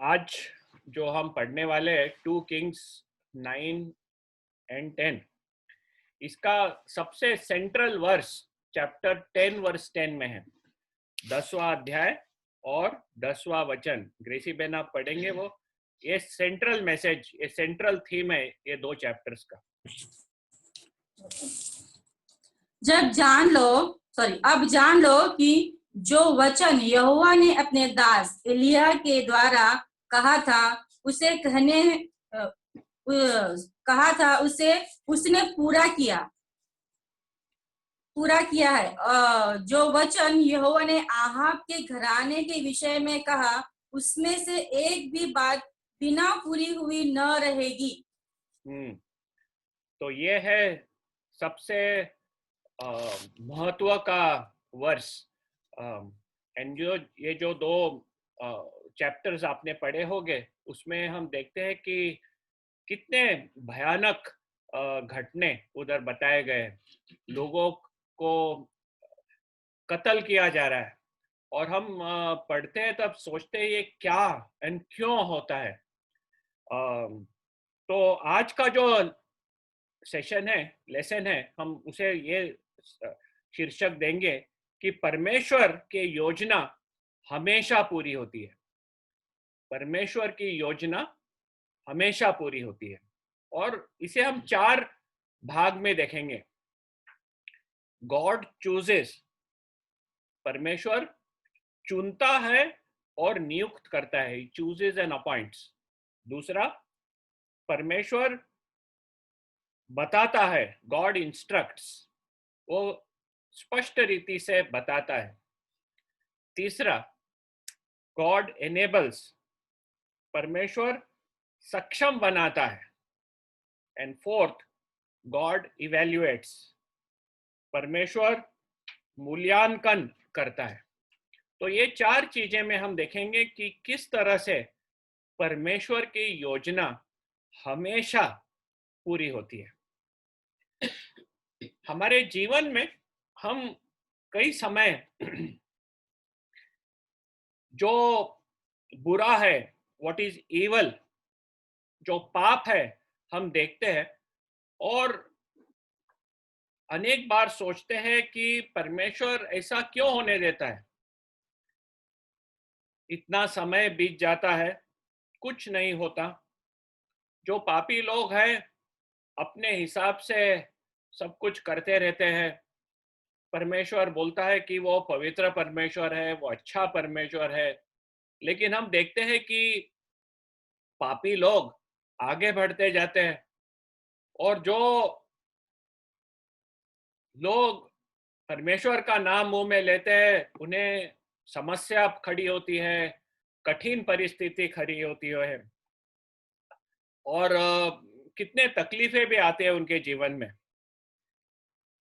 आज जो हम पढ़ने वाले हैं 2 किंग्स 9 एंड 10, इसका सबसे सेंट्रल वर्स चैप्टर 10 वर्स 10 में है। 10वां अध्याय और 10वां वचन। ग्रेसी बेन आप पढ़ेंगे वो। ये सेंट्रल मैसेज, ये सेंट्रल थीम है ये 2 चैप्टर्स का। अब जान लो कि जो वचन यहोवा ने अपने दास एलिय्याह के द्वारा कहा था उसे उसने पूरा किया है। जो वचन यहोवा ने आहाब के घराने के विषय में कहा, उसमें से एक भी बात बिना पूरी हुई न रहेगी। तो ये है सबसे महत्व का वर्ष। एंड ये जो 2 चैप्टर्स आपने पढ़े होंगे, उसमें हम देखते हैं कि कितने भयानक घटने उधर बताए गए। लोगों को कत्ल किया जा रहा है और हम पढ़ते हैं तब सोचते हैं ये क्या एंड क्यों होता है। तो आज का जो सेशन है, लेसन है, हम उसे ये शीर्षक देंगे कि परमेश्वर की योजना हमेशा पूरी होती है। परमेश्वर की योजना हमेशा पूरी होती है और इसे हम 4 भाग में देखेंगे। गॉड चूजेस, परमेश्वर चुनता है और नियुक्त करता है, चूजेस एंड अपॉइंट्स। दूसरा, परमेश्वर बताता है, गॉड इंस्ट्रक्ट्स, वो स्पष्ट रीति से बताता है। तीसरा, गॉड एनेबल्स, परमेश्वर सक्षम बनाता है। एंड फोर्थ, गॉड इवैल्यूएट्स, परमेश्वर मूल्यांकन करता है। तो ये 4 चीजें में हम देखेंगे कि किस तरह से परमेश्वर की योजना हमेशा पूरी होती है। हमारे जीवन में हम कई समय जो बुरा है, व्हाट इज इवल, जो पाप है, हम देखते हैं और अनेक बार सोचते हैं कि परमेश्वर ऐसा क्यों होने देता है। इतना समय बीत जाता है, कुछ नहीं होता। जो पापी लोग हैं अपने हिसाब से सब कुछ करते रहते हैं। परमेश्वर बोलता है कि वो पवित्र परमेश्वर है, वो अच्छा परमेश्वर है, लेकिन हम देखते हैं कि पापी लोग आगे बढ़ते जाते हैं और जो लोग परमेश्वर का नाम मुंह में लेते हैं उन्हें समस्या खड़ी होती है, कठिन परिस्थिति खड़ी होती है और कितने तकलीफें भी आते हैं उनके जीवन में।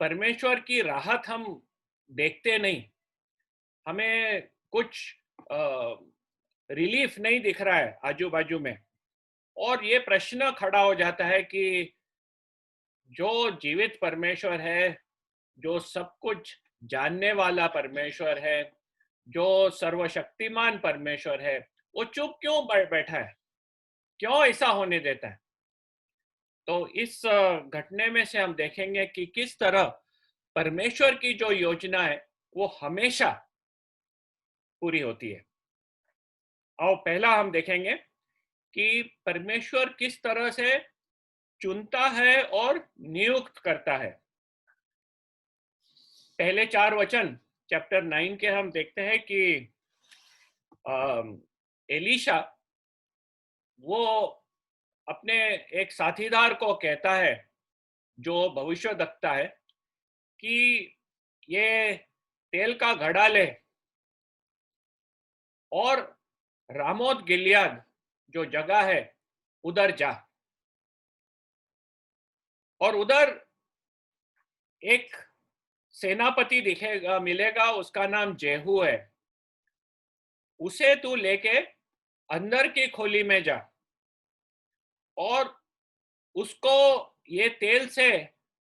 परमेश्वर की राहत हम देखते नहीं, हमें कुछ रिलीफ नहीं दिख रहा है आजू बाजू में। और ये प्रश्न खड़ा हो जाता है कि जो जीवित परमेश्वर है, जो सब कुछ जानने वाला परमेश्वर है, जो सर्वशक्तिमान परमेश्वर है, वो चुप क्यों बैठा है, क्यों ऐसा होने देता है। तो इस घटने में से हम देखेंगे कि किस तरह परमेश्वर की जो योजना है वो हमेशा पूरी होती है। और पहला हम देखेंगे कि परमेश्वर किस तरह से चुनता है और नियुक्त करता है। पहले 4 वचन चैप्टर 9 के हम देखते हैं कि एलीशा वो अपने एक साथीदार को कहता है जो भविष्यवक्ता है कि ये तेल का घड़ा ले और रामोत गिलियाद जो जगह है उधर जा। और उधर एक सेनापति दिखेगा, मिलेगा, उसका नाम जेहू है। उसे तू लेके अंदर की खोली में जा और उसको ये तेल से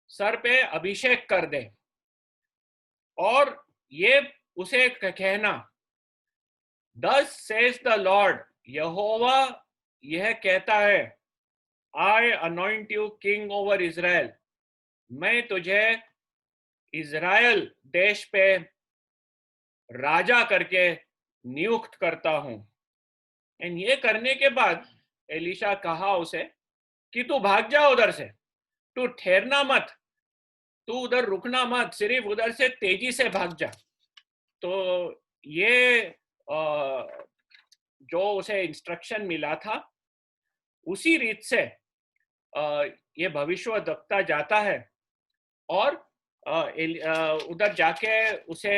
सर पे अभिषेक कर दे और ये उसे कहना, Thus says the Lord, यहोवा यह कहता है, I anoint you king over Israel, मैं तुझे इज़राइल देश पे राजा करके नियुक्त करता हूं। एंड ये करने के बाद एलिशा कहा उसे कि तू भाग जा उधर से, तू ठहरना मत, तू उधर रुकना मत, सिर्फ उधर से तेजी से भाग जा। तो ये जो उसे इंस्ट्रक्शन मिला था उसी रीत से ये भविष्यवक्ता जाता है और उधर जाके उसे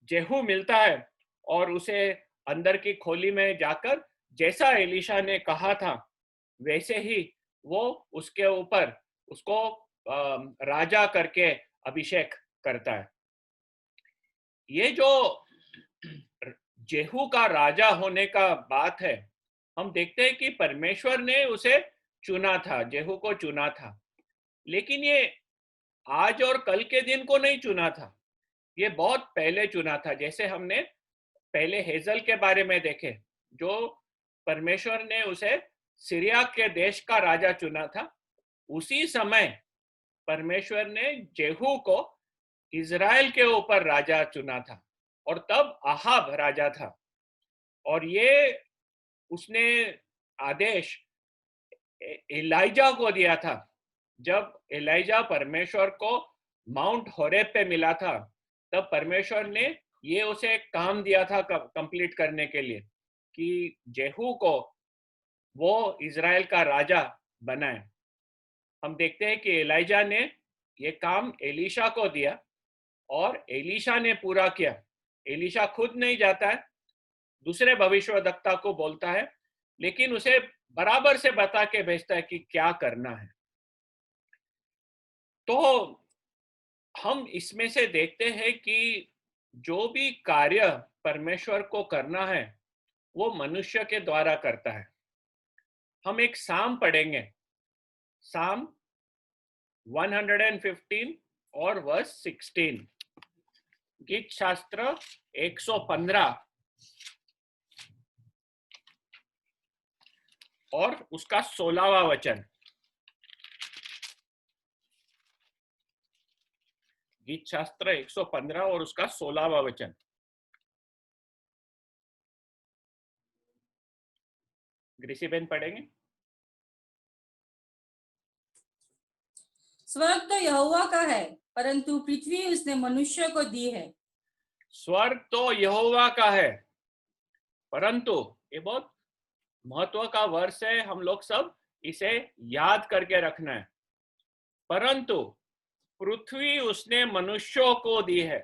जेहू मिलता है और उसे अंदर की खोली में जाकर जैसा एलिशा ने कहा था वैसे ही वो उसके ऊपर उसको राजा करके अभिषेक करता है। ये जो जेहू का राजा होने का बात है, हम देखते हैं कि परमेश्वर ने उसे चुना था, जेहू को चुना था, लेकिन ये आज और कल के दिन को नहीं चुना था, ये बहुत पहले चुना था। जैसे हमने पहले हेजल के बारे में देखे, जो परमेश्वर ने उसे सीरिया के देश का राजा चुना था, उसी समय परमेश्वर ने जेहू को इज़राइल के ऊपर राजा चुना था और तब आहाब राजा था। और ये उसने आदेश एलाइजा को दिया था। जब एलाइजा परमेश्वर को माउंट होरेब पे मिला था, तब परमेश्वर ने ये उसे काम दिया था कंप्लीट करने के लिए कि जेहू को वो इज़राइल का राजा बनाए। हम देखते हैं कि एलाइजा ने ये काम एलीशा को दिया और एलीशा ने पूरा किया। एलीशा खुद नहीं जाता है, दूसरे भविष्यवक्ता को बोलता है, लेकिन उसे बराबर से बता के भेजता है कि क्या करना है। तो हम इसमें से देखते हैं कि जो भी कार्य परमेश्वर को करना है वो मनुष्य के द्वारा करता है। हम एक साम पढ़ेंगे, साम 115 और वर्स 16, गीत शास्त्र 115 और उसका 16वां वचन। गीत शास्त्र 115 और उसका 16वां वचन। ग्रेसी बहन पढ़ेंगे। स्वर्ग तो यहोवा का है, परंतु पृथ्वी उसने मनुष्य को दी है। स्वर्ग तो यहोवा का है, परंतु ये बहुत महत्व का वर्ष है, हम लोग सब इसे याद करके रखना है। परंतु पृथ्वी उसने मनुष्यों को दी है।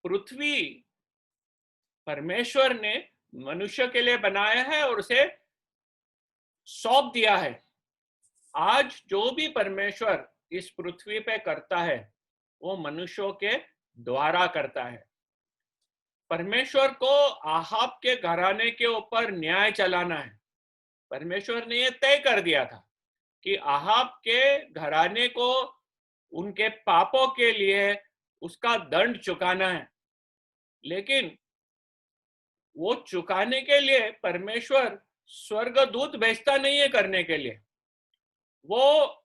पृथ्वी परमेश्वर ने मनुष्य के लिए बनाया है और उसे सौंप दिया है। आज जो भी परमेश्वर इस पृथ्वी पे करता है वो मनुष्यों के द्वारा करता है। परमेश्वर को आहाब के घराने के ऊपर न्याय चलाना है। परमेश्वर ने यह तय कर दिया था कि आहाब के घराने को उनके पापों के लिए उसका दंड चुकाना है, लेकिन वो चुकाने के लिए परमेश्वर स्वर्गदूत भेजता नहीं है करने के लिए, वो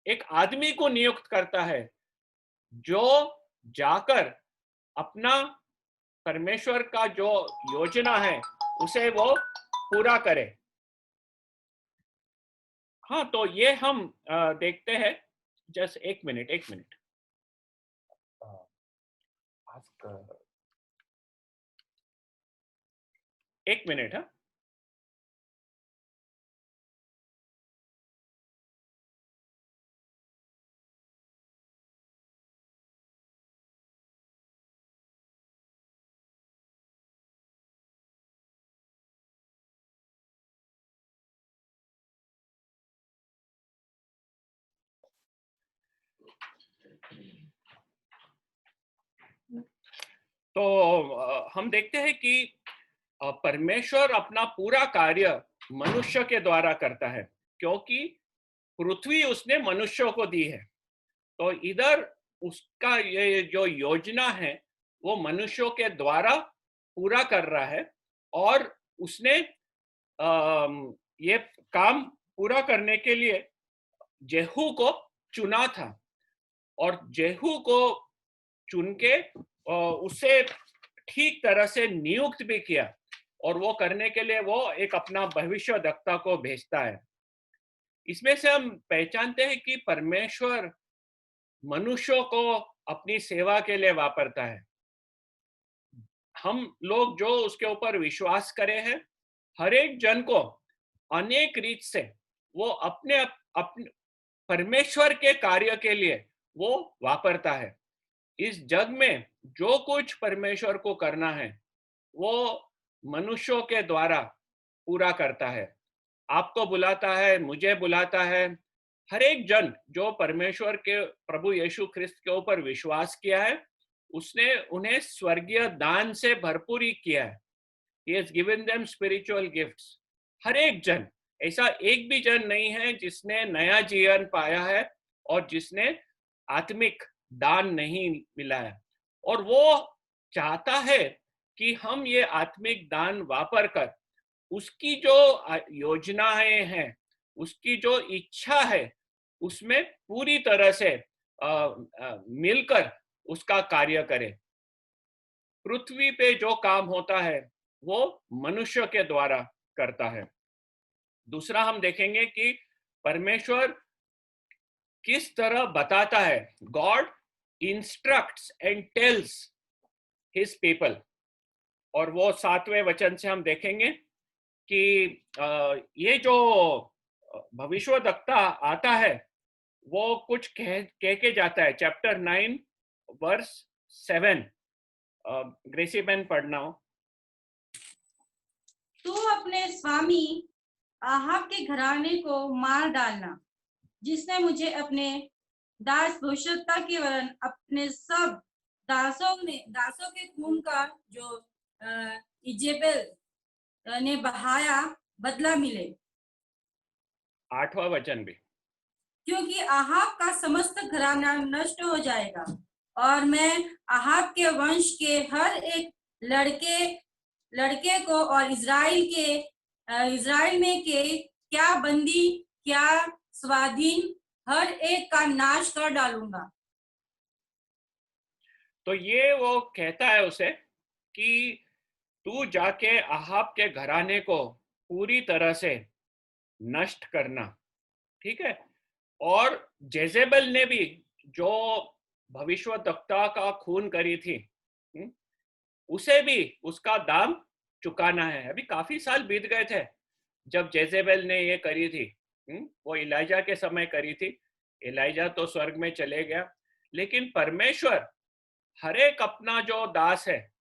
एक आदमी को नियुक्त करता है जो जाकर अपना परमेश्वर का जो योजना है उसे वो पूरा करे। हाँ, तो ये हम देखते हैं। जस्ट एक मिनट एक मिनट। हाँ, तो हम देखते हैं कि परमेश्वर अपना पूरा कार्य मनुष्य के द्वारा करता है, क्योंकि पृथ्वी उसने मनुष्यों को दी है। तो इधर उसका ये जो योजना है वो मनुष्यों के द्वारा पूरा कर रहा है, और उसने ये काम पूरा करने के लिए जेहू को चुना था, और जेहू को चुन के उसे ठीक तरह से नियुक्त भी किया, और वो करने के लिए वो एक अपना भविष्यवक्ता को भेजता है। इसमें से हम पहचानते हैं कि परमेश्वर मनुष्यों को अपनी सेवा के लिए वापरता है। हम लोग जो उसके ऊपर विश्वास करे हैं, हर एक जन को अनेक रीत से वो अपने परमेश्वर के कार्य के लिए वो वापरता है। इस जग में जो कुछ परमेश्वर को करना है, वो मनुष्यों के द्वारा पूरा करता है। आपको बुलाता है, मुझे बुलाता है। हर एक जन जो परमेश्वर के प्रभु यीशु ख्रिस्त के ऊपर विश्वास किया है, उसने उन्हें स्वर्गीय दान से भरपूरी किया है। He has given them spiritual gifts. हर एक जन, ऐसा एक भी जन नहीं है जिसने नया जीवन पाया है और जिसने आत्मिक दान नहीं मिला है। और वो चाहता है कि हम ये आत्मिक दान वापर कर उसकी जो योजनाएं हैं, उसकी जो इच्छा है, उसमें पूरी तरह से मिलकर उसका कार्य करें। पृथ्वी पे जो काम होता है वो मनुष्य के द्वारा करता है। दूसरा हम देखेंगे कि परमेश्वर किस तरह बताता है। God instructs and tales his people, और वो 7वें वचन से हम देखेंगे कि ये जो भविष्यवक्ता आता है वो कुछ कह के जाता है। चैप्टर 9 वर्स 7, ग्रेसी बेन पढ़ना हो। तू अपने स्वामी आहाब के घराने को मार डालना, जिसने मुझे अपने दास भविष्यवक्ता के वरन अपने सब दासों के खून का जो इजेबेल ने बहाया बदला मिले। 8वां वचन भी, क्योंकि आहाब का समस्त घराना नष्ट हो जाएगा, और मैं आहाब के वंश के हर एक लड़के को और इज़राइल में के क्या बंदी क्या स्वाधीन, हर एक का नाश कर डालूंगा। तो ये वो कहता है उसे कि तू जाके आहाब के घराने को पूरी तरह से नष्ट करना, ठीक है। और जेजेबेल ने भी जो भविष्यवक्ता का खून करी थी, उसे भी उसका दाम चुकाना है। अभी काफी साल बीत गए थे जब जेजेबेल ने ये करी थी। वो इलाइजा के समय करी थी। इलाइजा तो स्वर्ग में चले गया, लेकिन परमेश्वर हर एक अपना जो दास है,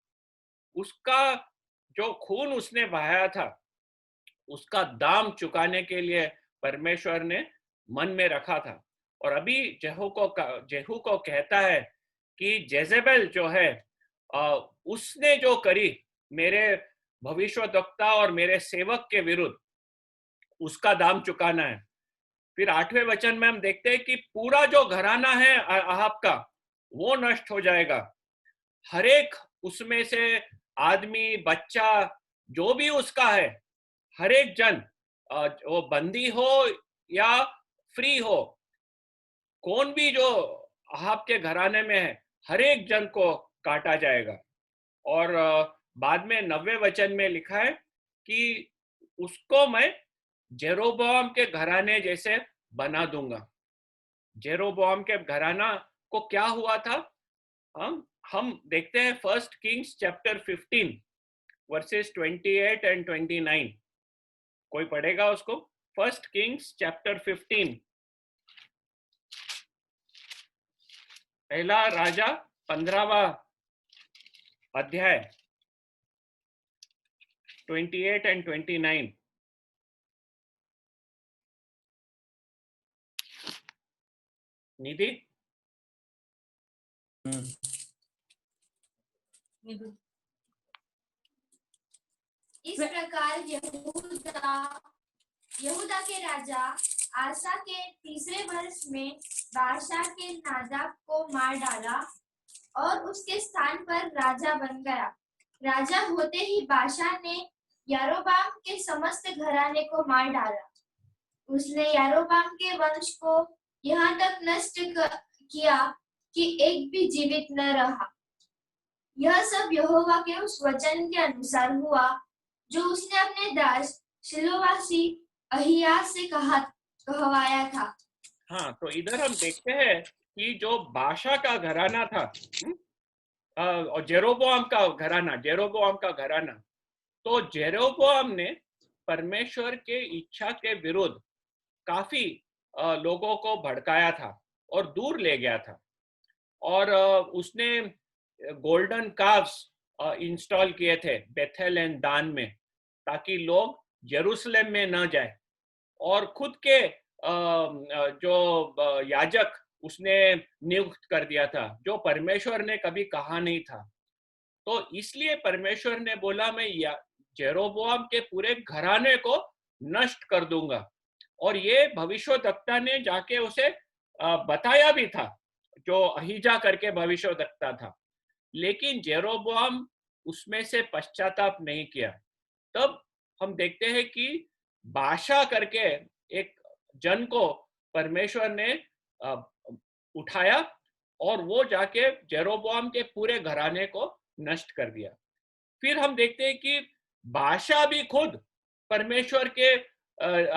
उसका जो खून उसने बहाया था, उसका दाम चुकाने के लिए परमेश्वर ने मन में रखा था। और अभी जेहू को कहता है कि जेजेबेल जो है, उसने जो करी मेरे भविष्यवक्ता और मेरे सेवक के विरुद्ध, उसका दाम चुकाना है। फिर 8वें वचन में हम देखते हैं कि पूरा जो घराना है आहाब का, वो नष्ट हो जाएगा। हर एक उसमें से आदमी, बच्चा, जो भी उसका है, हर एक जन, वो बंदी हो या फ्री हो, कौन भी जो आहाब के घराने में है, हर एक जन को काटा जाएगा। और बाद में 90वें वचन में लिखा है कि उसको मैं जेरोबोआम के घराने जैसे बना दूंगा। जेरोबोआम के घराना को क्या हुआ था, हम देखते हैं 1 किंग्स चैप्टर 15 वर्सेस 28 एंड 29। कोई पढ़ेगा उसको? 1 किंग्स चैप्टर 15, पहला राजा 15वां अध्याय 28 एंड 29। निधि, इस प्रकार यहूदा के राजा आसा के तीसरे वर्ष में बादशाह के नादाब को मार डाला, और उसके स्थान पर राजा बन गया। राजा होते ही बादशाह ने यारोबाम के समस्त घराने को मार डाला। उसने यारोबाम के वंश को यहाँ तक नष्ट किया कि एक भी जीवित न रहा। यह सब यहोवा के उस वचन के अनुसार हुआ जो उसने अपने दास शिलोवासी अहिय्याह से कहवाया था। हाँ, तो इधर हम देखते हैं कि जो बादशाह का घराना था, और जेरोबोआम का घराना, तो जेरोबोआम ने परमेश्वर के इच्छा के विरुद्ध काफी लोगों को भड़काया था और दूर ले गया था। और उसने गोल्डन काव्स इंस्टॉल किए थे बेथेल एंड दान में, ताकि लोग यरूशलेम में न जाए। और खुद के जो याजक उसने नियुक्त कर दिया था, जो परमेश्वर ने कभी कहा नहीं था। तो इसलिए परमेश्वर ने बोला, मैं जेरोबोआम के पूरे घराने को नष्ट कर दूंगा। और ये भविष्यवक्ता ने जाके उसे बताया भी था, जो अहिजा करके भविष्यवक्ता था। लेकिन जेरोबोआम उसमें से पश्चाताप नहीं किया। तब हम देखते हैं कि बादशाह करके एक जन को परमेश्वर ने उठाया और वो जाके जेरोबोआम के पूरे घराने को नष्ट कर दिया। फिर हम देखते हैं कि बादशाह भी खुद परमेश्वर के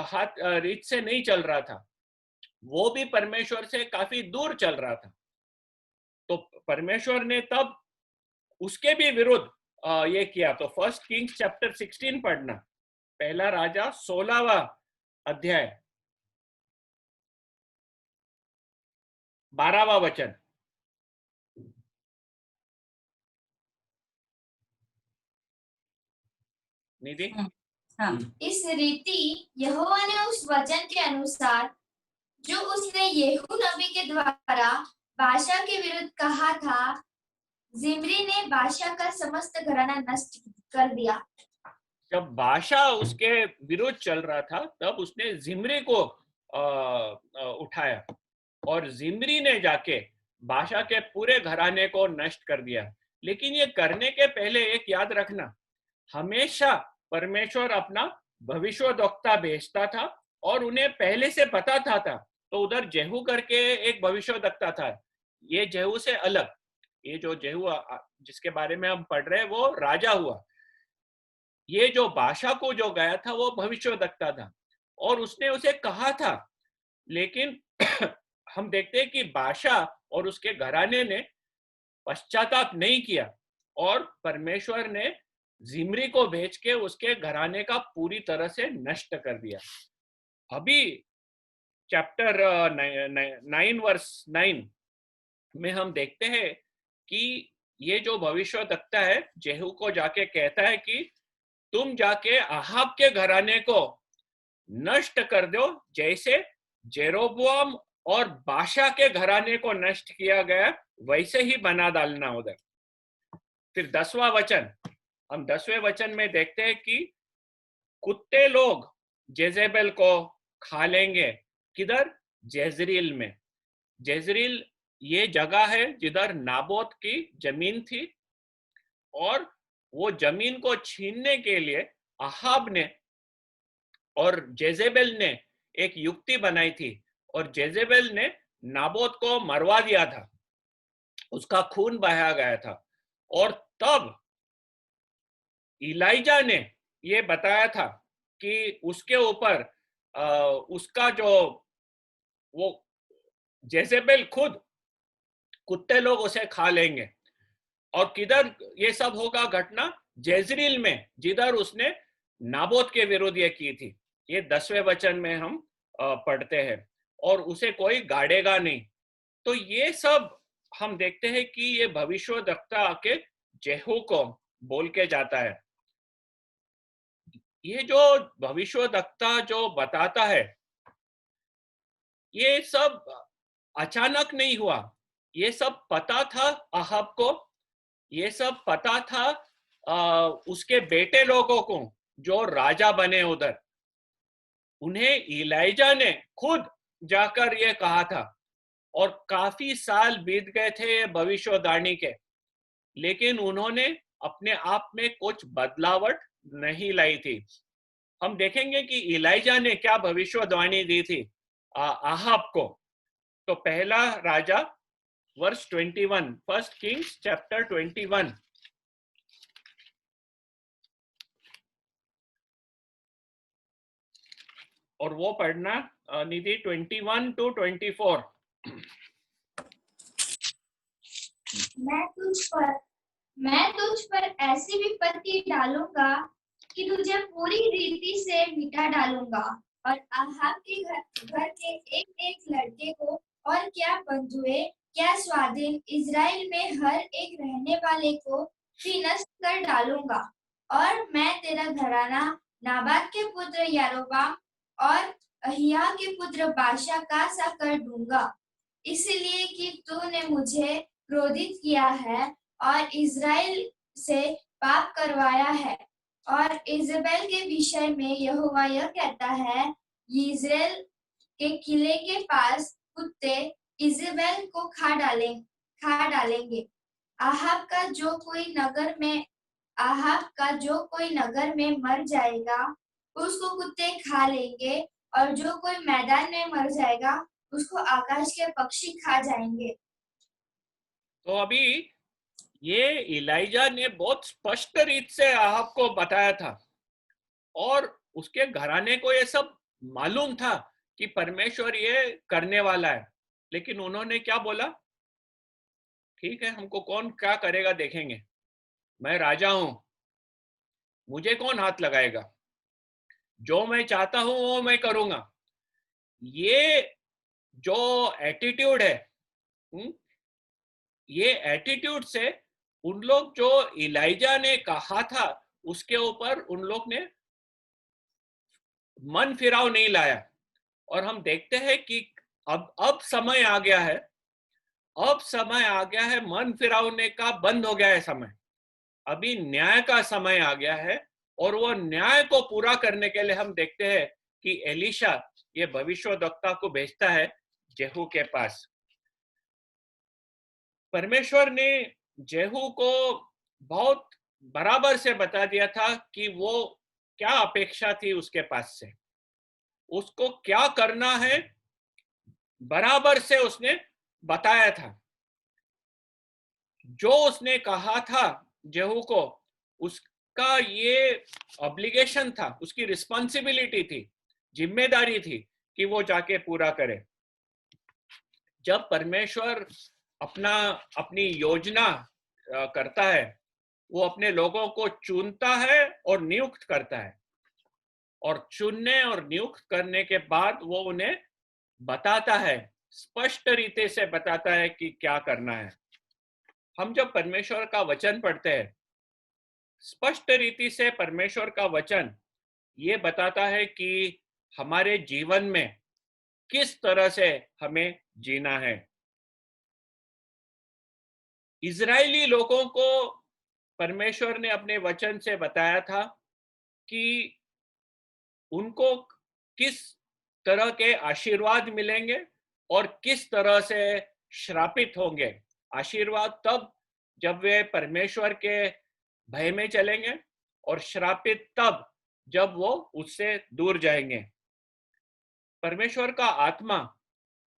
हाथ रीत से नहीं चल रहा था, वो भी परमेश्वर से काफी दूर चल रहा था। तो परमेश्वर ने तब उसके भी विरुद्ध ये किया। तो फर्स्ट किंग्स चैप्टर 16 पढ़ना, पहला राजा 16वां अध्याय 12वां वचन। निधि। हाँ, इस रीति यहोवा ने उस वचन के अनुसार जो उसने येहू नबी के द्वारा बादशाह के विरुद्ध कहा था, जिम्री ने बादशाह का समस्त घराना नष्ट कर दिया। जब बादशाह उसके विरुद्ध चल रहा था, तब उसने जिम्री को उठाया और जिम्री ने जाके बादशाह के पूरे घराने को नष्ट कर दिया। लेकिन ये करने के पहले एक याद रखना, हमेशा परमेश्वर अपना भविष्यवक्ता भेजता था और उन्हें पहले से पता था। तो उधर जेहू करके एक भविष्यवक्ता था, ये जेहू से अलग। ये जो जेहू जिसके बारे में हम पढ़ रहे हैं वो राजा हुआ। ये जो बादशाह को जो गया था वो भविष्यवक्ता था और उसने उसे कहा था। लेकिन हम देखते हैं कि बादशाह और उसके घराने ने पश्चाताप नहीं किया और परमेश्वर ने जिम्री को भेज के उसके घराने का पूरी तरह से नष्ट कर दिया। अभी चैप्टर 9 वर्स 9 में हम देखते हैं कि ये जो भविष्यवक्ता है जेहू को जाके कहता है कि तुम जाके अहाब के घराने को नष्ट कर दो, जैसे जेरोबोआम और बादशाह के घराने को नष्ट किया गया वैसे ही बना डालना उधर। फिर 10वां वचन, हम 10वें वचन में देखते हैं कि कुत्ते लोग जेजेबेल को खा लेंगे। किधर? जेजरील में। जेजरील ये जगह है जिधर नाबोत की जमीन थी, और वो जमीन को छीनने के लिए अहाब ने और जेजेबेल ने एक युक्ति बनाई थी, और जेजेबेल ने नाबोत को मरवा दिया था, उसका खून बहाया गया था। और तब इलाइजा ने ये बताया था कि उसके ऊपर उसका जो वो जेजेबेल खुद कुत्ते लोग उसे खा लेंगे। और किधर ये सब होगा घटना? जेजरील में, जिधर उसने नाबोत के विरुद्ध ये की थी। ये 10वें वचन में हम पढ़ते हैं, और उसे कोई गाड़ेगा नहीं। तो ये सब हम देखते हैं कि ये भविष्यवक्ता आके जेहू को बोल के जाता है। ये जो भविष्यवक्ता जो बताता है, ये सब अचानक नहीं हुआ, ये सब पता था अहाब को, ये सब पता था उसके बेटे लोगों को जो राजा बने उधर। उन्हें इलाइजा ने खुद जाकर ये कहा था, और काफी साल बीत गए थे ये भविष्यवाणी के, लेकिन उन्होंने अपने आप में कुछ बदलावट नहीं लाई थी। हम देखेंगे कि इलाइजा ने क्या भविष्यवाणी दी थी आहाब को। तो पहला राजा वर्स 21, फर्स्ट किंग्स चैप्टर 21, और वो पढ़ना निधि 21 to 24। मैं तुझ पर ऐसी विपत्ति डालूंगा कि तुझे पूरी रीति से मिटा डालूंगा, और आहाब के घर के एक एक लड़के को, और क्या बंधुए क्या स्वाधीन, इज़राइल में हर एक रहने वाले को भी नष्ट कर डालूंगा। और मैं तेरा घराना नाबात के पुत्र यारोबाम और अहिया के पुत्र बाशा का सा कर दूंगा, इसलिए कि तूने मुझे क्रोधित किया है और इज़राइल से पाप करवाया है। और इज़राइल के विषय में यहोवा यह कहता है, इज़राइल के किले के पास कुत्ते इज़राइल को खा डालेंगे। आहाब का जो कोई नगर में मर जाएगा उसको कुत्ते खा लेंगे, और जो कोई मैदान में मर जाएगा उसको आकाश के पक्षी खा जाएंगे। तो अभी ये इलाइजा ने बहुत स्पष्ट रीत से आहाब को बताया था, और उसके घराने को ये सब मालूम था कि परमेश्वर ये करने वाला है। लेकिन उन्होंने क्या बोला? ठीक है, हमको कौन क्या करेगा देखेंगे, मैं राजा हूं, मुझे कौन हाथ लगाएगा, जो मैं चाहता हूं वो मैं करूंगा। ये जो एटीट्यूड है, ये एटीट्यूड से उन लोग, जो इलाइजा ने कहा था उसके ऊपर उन लोग ने मन फिराव नहीं लाया। और हम देखते हैं कि अब समय आ गया है, मन फिरावने का बंद हो गया है समय। अभी न्याय का समय आ गया है, और वो न्याय को पूरा करने के लिए हम देखते हैं कि एलीशा ये भविष्यवक्ता को भेजता है जेहू के पास। परमेश्वर ने जेहू को बहुत बराबर से बता दिया था कि वो क्या अपेक्षा थी उसके पास से, उसको क्या करना है, बराबर से उसने बताया था। जो उसने कहा था जेहू को, उसका ये ऑब्लिगेशन था, उसकी रिस्पॉन्सिबिलिटी थी, जिम्मेदारी थी कि वो जाके पूरा करे। जब परमेश्वर अपनी योजना करता है, वो अपने लोगों को चुनता है और नियुक्त करता है, और चुनने और नियुक्त करने के बाद वो उन्हें बताता है, स्पष्ट रीति से बताता है कि क्या करना है। हम जब परमेश्वर का वचन पढ़ते हैं, स्पष्ट रीति से परमेश्वर का वचन ये बताता है कि हमारे जीवन में किस तरह से हमें जीना है। इजरायली लोगों को परमेश्वर ने अपने वचन से बताया था कि उनको किस तरह के आशीर्वाद मिलेंगे और किस तरह से श्रापित होंगे। आशीर्वाद तब जब वे परमेश्वर के भय में चलेंगे, और श्रापित तब जब वो उससे दूर जाएंगे। परमेश्वर का आत्मा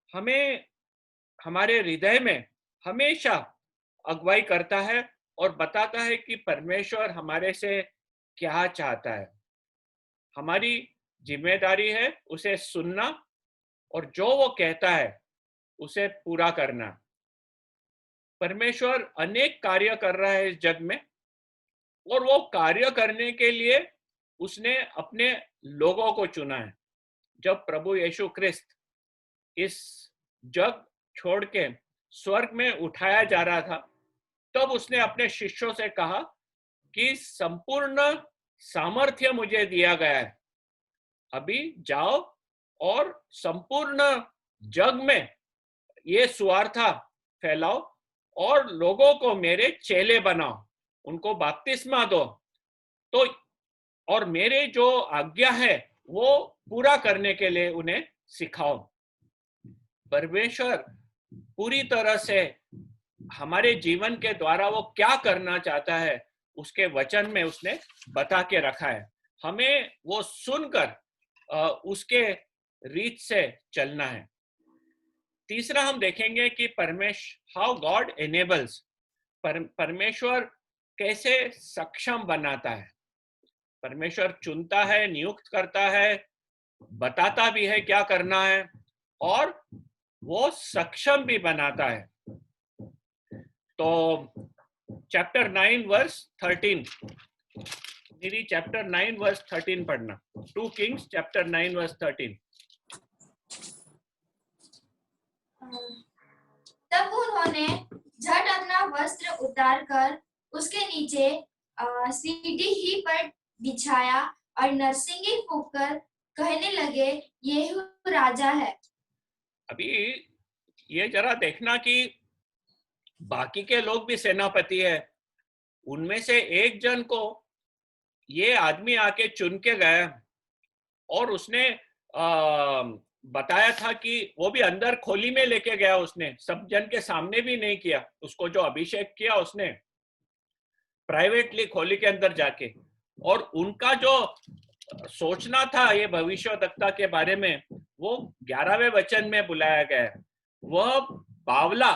हमें हमारे हृदय में हमेशा अगुवाई करता है और बताता है कि परमेश्वर हमारे से क्या चाहता है। हमारी जिम्मेदारी है उसे सुनना, और जो वो कहता है उसे पूरा करना। परमेश्वर अनेक कार्य कर रहा है इस जग में, और वो कार्य करने के लिए उसने अपने लोगों को चुना है। जब प्रभु यीशु ख्रिस्त इस जग छोड़ के स्वर्ग में उठाया जा रहा था, तब उसने अपने शिष्यों से कहा कि संपूर्ण सामर्थ्य मुझे दिया गया है, अभी जाओ और संपूर्ण जग में ये सुवार्ता फैलाओ और लोगों को मेरे चेले बनाओ, उनको बपतिस्मा दो, तो और मेरे जो आज्ञा है वो पूरा करने के लिए उन्हें सिखाओ। परमेश्वर पूरी तरह से हमारे जीवन के द्वारा वो क्या करना चाहता है उसके वचन में उसने बता के रखा है। हमें वो सुनकर उसके रीत से चलना है। तीसरा हम देखेंगे कि हाउ गॉड एनेबल्स, परमेश्वर कैसे सक्षम बनाता है। परमेश्वर चुनता है, नियुक्त करता है, बताता भी है क्या करना है, और वो सक्षम भी बनाता है। तो चैप्टर 9 वर्स 13, मेरी चैप्टर 9 वर्स 13 पढ़ना। 2 किंग्स चैप्टर 9 वर्स 13। तब उन्होंने झट अपना वस्त्र उतारकर उसके नीचे सीढ़ी ही पर बिछाया और नरसिंगी फूंककर कहने लगे, येहू राजा है। अभी ये जरा देखना कि बाकी के लोग भी सेनापति है, उनमें से एक जन को ये आदमी आके चुन के गया और उसने बताया था कि वो भी अंदर खोली में लेके गया, उसने सब जन के सामने भी नहीं किया, उसको जो अभिषेक किया उसने प्राइवेटली खोली के अंदर जाके। और उनका जो सोचना था ये भविष्यवक्ता के बारे में, वो 11वें वचन में बुलाया गया है। वह बावला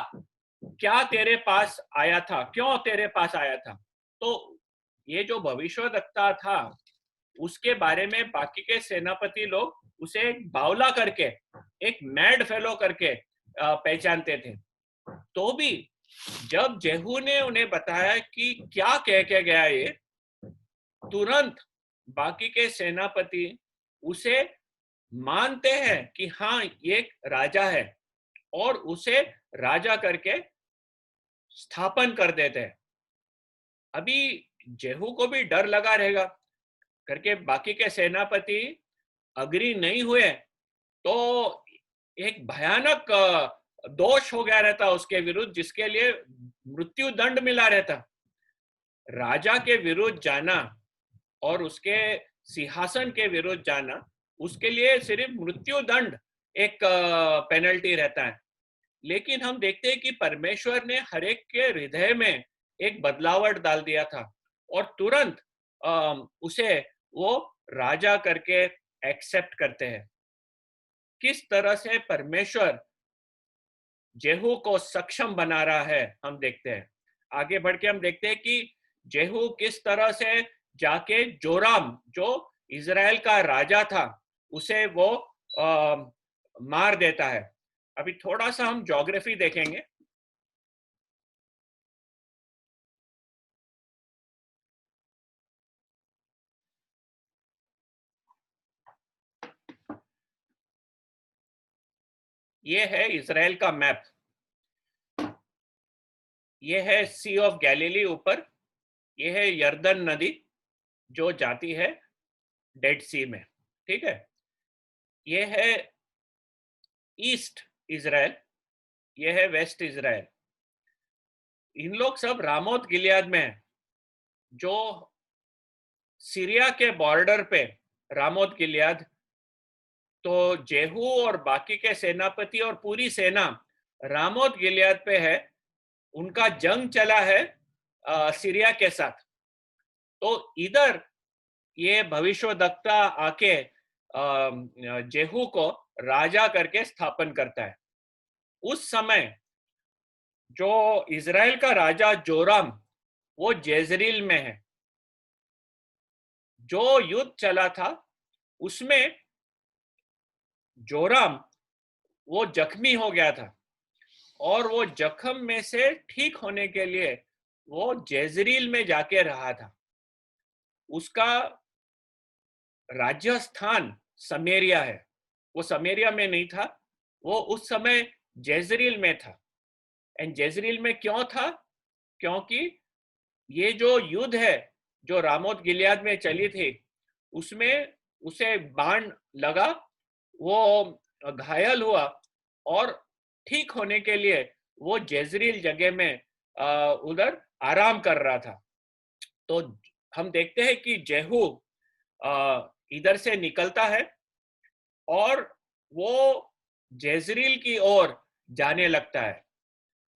क्या तेरे पास आया था, क्यों तेरे पास आया था। तो ये जो भविष्यवक्ता था उसके बारे में बाकी के सेनापति लोग उसे एक बावला करके, एक मैड फेलो करके पहचानते थे। तो भी जब जेहू ने उन्हें बताया कि क्या कह के गया ये, तुरंत बाकी के सेनापति उसे मानते हैं कि हाँ ये एक राजा है और उसे राजा करके स्थापन कर देते हैं। अभी जेहू को भी डर लगा रहेगा करके बाकी के सेनापति अग्री नहीं हुए तो एक भयानक दोष हो गया रहता उसके विरुद्ध, जिसके लिए मृत्यु दंड मिला रहता। राजा के विरुद्ध जाना और उसके सिंहासन के विरुद्ध जाना, उसके लिए सिर्फ मृत्यु दंड एक पेनल्टी रहता है। लेकिन हम देखते हैं कि परमेश्वर ने हर एक के हृदय में एक बदलावट डाल दिया था और तुरंत उसे वो राजा करके एक्सेप्ट करते हैं। किस तरह से परमेश्वर जेहू को सक्षम बना रहा है हम देखते हैं। आगे बढ़ के हम देखते हैं कि जेहू किस तरह से जाके जोराम जो इजराइल का राजा था उसे वो मार देता है। अभी थोड़ा सा हम ज्योग्राफी देखेंगे। ये है इजराइल का मैप, ये है सी ऑफ गैलीली ऊपर, ये है यर्दन नदी जो जाती है डेड सी में, ठीक है। ये है ईस्ट इजराइल, ये है वेस्ट इजराइल। इन लोग सब रामोत गिलियाद में है, जो सीरिया के बॉर्डर पे रामोत गिलियाद। तो जेहू और बाकी के सेनापति और पूरी सेना रामोत गिलियाद पे है, उनका जंग चला है सीरिया के साथ। तो इधर ये भविष्यवक्ता आके जेहू को राजा करके स्थापन करता है। उस समय जो इजराइल का राजा जोराम वो जेजरील में है। जो युद्ध चला था उसमें जोराम वो जख्मी हो गया था और वो जख्म में से ठीक होने के लिए वो जेजरील में जाके रहा था। उसका राज्य स्थान समेरिया है, वो समेरिया में नहीं था, वो उस समय जेजरील में था। एंड जेजरील में क्यों था? क्योंकि ये जो युद्ध है जो रामोत गिलियाद में चली थी उसमें उसे बाण लगा, वो घायल हुआ और ठीक होने के लिए वो जेजरील जगह में उधर आराम कर रहा था। तो हम देखते हैं कि जेहू इधर से निकलता है और वो जेजरील की ओर जाने लगता है।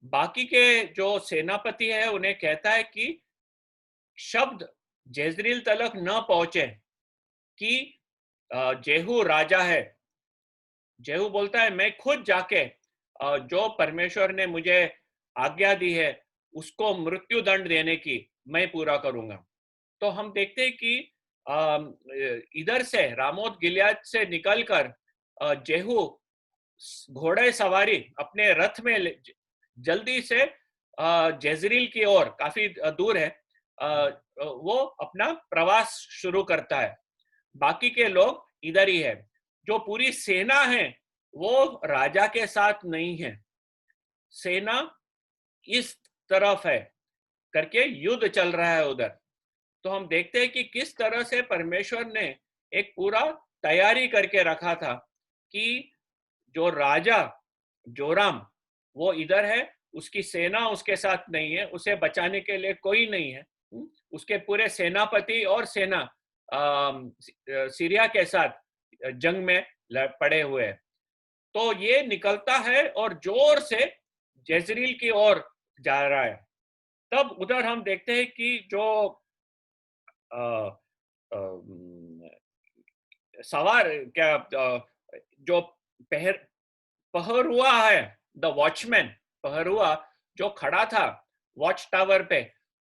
बाकी के जो सेनापति है उन्हें कहता है कि शब्द जेजरील तक न पहुंचे कि जेहू राजा है। जेहू बोलता है मैं खुद जाके जो परमेश्वर ने मुझे आज्ञा दी है उसको मृत्यु दंड देने की मैं पूरा करूंगा। तो हम देखते हैं कि इधर से रामोत गिलियाद से निकलकर जेहू घोड़े सवारी अपने रथ में जल्दी से जेजरील की ओर, काफी दूर है, वो अपना प्रवास शुरू करता है। बाकी के लोग इधर ही है। जो पूरी सेना है वो राजा के साथ नहीं है, सेना इस तरफ है करके युद्ध चल रहा है उधर। तो हम देखते हैं कि किस तरह से परमेश्वर ने एक पूरा तैयारी करके रखा था कि जो राजा जोराम वो इधर है, उसकी सेना उसके साथ नहीं है, उसे बचाने के लिए कोई नहीं है। उसके पूरे सेनापति और सेना सीरिया के साथ जंग में पड़े हुए हैं। तो ये निकलता है और जोर से जेजरील की ओर जा रहा है। तब उधर हम देखते हैं कि जो सवार क्या जो पहरुआ है, द वॉचमैन पहरुआ जो खड़ा था वॉच टावर पे,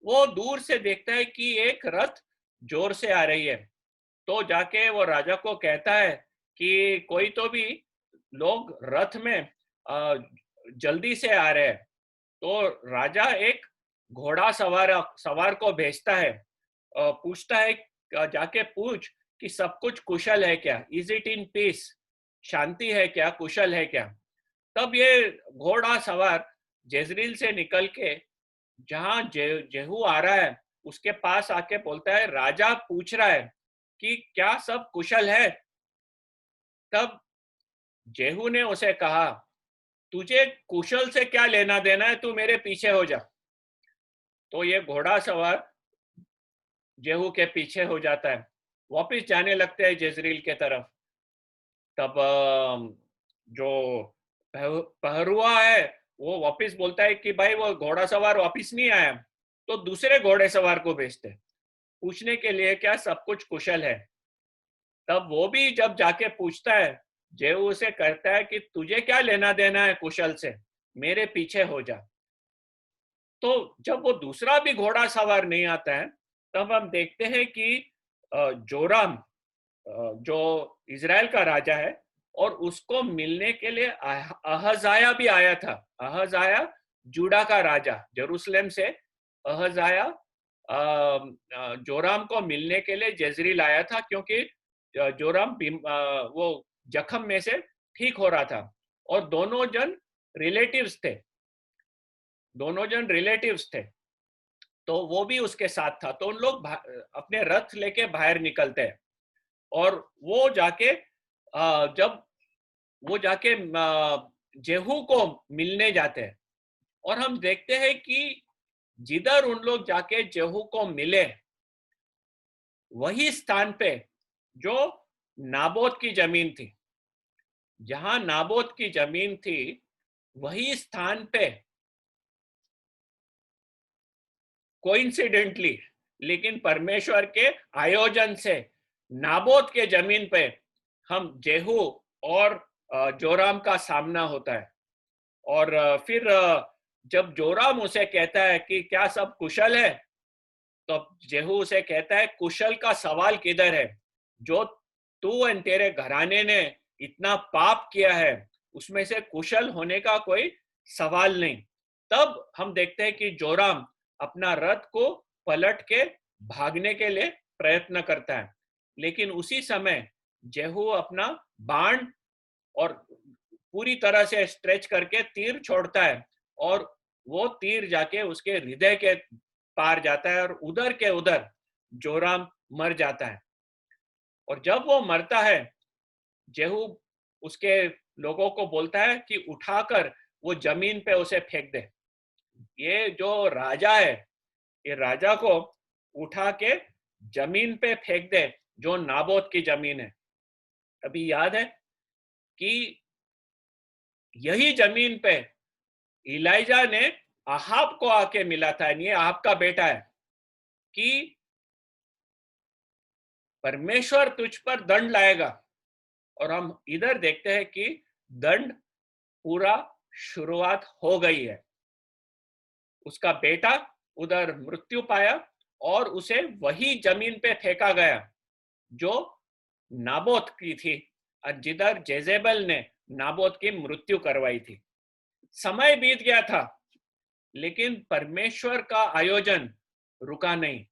वो दूर से देखता है कि एक रथ जोर से आ रही है। तो जाके वो राजा को कहता है कि कोई तो भी लोग रथ में जल्दी से आ रहे हैं। तो राजा एक घोड़ा सवार को भेजता है, पूछता है जाके पूछ कि सब कुछ कुशल है क्या, इज इट इन पीस, शांति है क्या, कुशल है क्या। तब ये घोड़ा सवार जेजरील से निकल के जहां जेहू आ रहा है उसके पास आके बोलता है, राजा पूछ रहा है कि क्या सब कुशल है। तब जेहू ने उसे कहा, तुझे कुशल से क्या लेना देना है, तू मेरे पीछे हो जा। तो ये घोड़ा सवार जेहू के पीछे हो जाता है, वापिस जाने लगते हैं जेजरील के तरफ। तब जो पहरुआ है वो वापिस बोलता है कि भाई वो घोड़ा सवार वापिस नहीं आया, तो दूसरे घोड़े सवार को भेजते पूछने के लिए क्या सब कुछ कुशल है। तब वो भी जब जाके पूछता है, जेहू उसे कहता है कि तुझे क्या लेना देना है कुशल से, मेरे पीछे हो जा। तो जब वो दूसरा भी घोड़ा सवार नहीं आता है तब हम देखते हैं कि जोराम जो इजराइल का राजा है और उसको मिलने के लिए अहजाया भी आया था। अहजाया जूडा का राजा, जेरूसलेम से अहजाया जोराम को मिलने के लिए जेजरील आया था, क्योंकि जोराम वो जख्म में से ठीक हो रहा था। और दोनों जन रिलेटिव्स थे, तो वो भी उसके साथ था। तो उन लोग अपने रथ लेके बाहर निकलते हैं और वो जाके जब वो जाके जेहू को मिलने जाते हैं और हम देखते हैं कि जिधर उन लोग जाके जेहू को मिले वही स्थान पे जो नाबोत की जमीन थी, जहां नाबोत की जमीन थी वही स्थान पे कोइंसिडेंटली, लेकिन परमेश्वर के आयोजन से नाबोत के जमीन पे हम जेहू और जोराम का सामना होता है। और फिर जब जोराम उसे कहता है कि क्या सब कुशल है, तो जेहू उसे कहता है कुशल का सवाल किधर है, जो तू और तेरे घराने ने इतना पाप किया है उसमें से कुशल होने का कोई सवाल नहीं। तब हम देखते हैं कि जोराम अपना रथ को पलट के भागने के लिए प्रयत्न करता है, लेकिन उसी समय जेहू अपना बाण और पूरी तरह से स्ट्रेच करके तीर छोड़ता है और वो तीर जाके उसके हृदय के पार जाता है और उधर के उधर जोराम मर जाता है। और जब वो मरता है जेहू उसके लोगों को बोलता है कि उठाकर वो जमीन पे उसे फेंक दे। ये जो राजा है, ये राजा को उठा के जमीन पे फेंक दे जो नाबोत की जमीन है। अभी याद है कि यही जमीन पे इलाइजा ने अहाब को आके मिला था, ये अहाब का बेटा है, कि परमेश्वर तुझ पर दंड लाएगा। और हम इधर देखते हैं कि दंड पूरा शुरुआत हो गई है। उसका बेटा उधर मृत्यु पाया और उसे वही जमीन पे फेंका गया जो नाबोत की थी, और जिधर जेजेबेल ने नाबोत की मृत्यु करवाई थी। समय बीत गया था, लेकिन परमेश्वर का आयोजन रुका नहीं।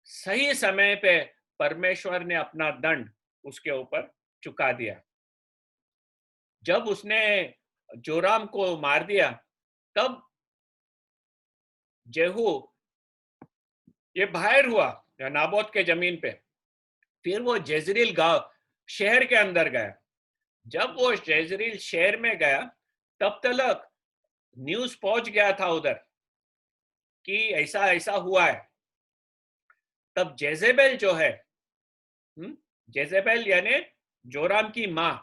सही समय पे परमेश्वर ने अपना दंड उसके ऊपर चुका दिया। जब उसने जोराम को मार दिया, तब जेहू ये बाहर हुआ नाबोत के जमीन पे। फिर वो जेजरील गांव शहर के अंदर गया। जब वो जेजरील शहर में गया, तब तक न्यूज पहुंच गया था उधर कि ऐसा ऐसा हुआ है। तब जेजेबेल जो है, जेजेबेल यानी जोराम की माँ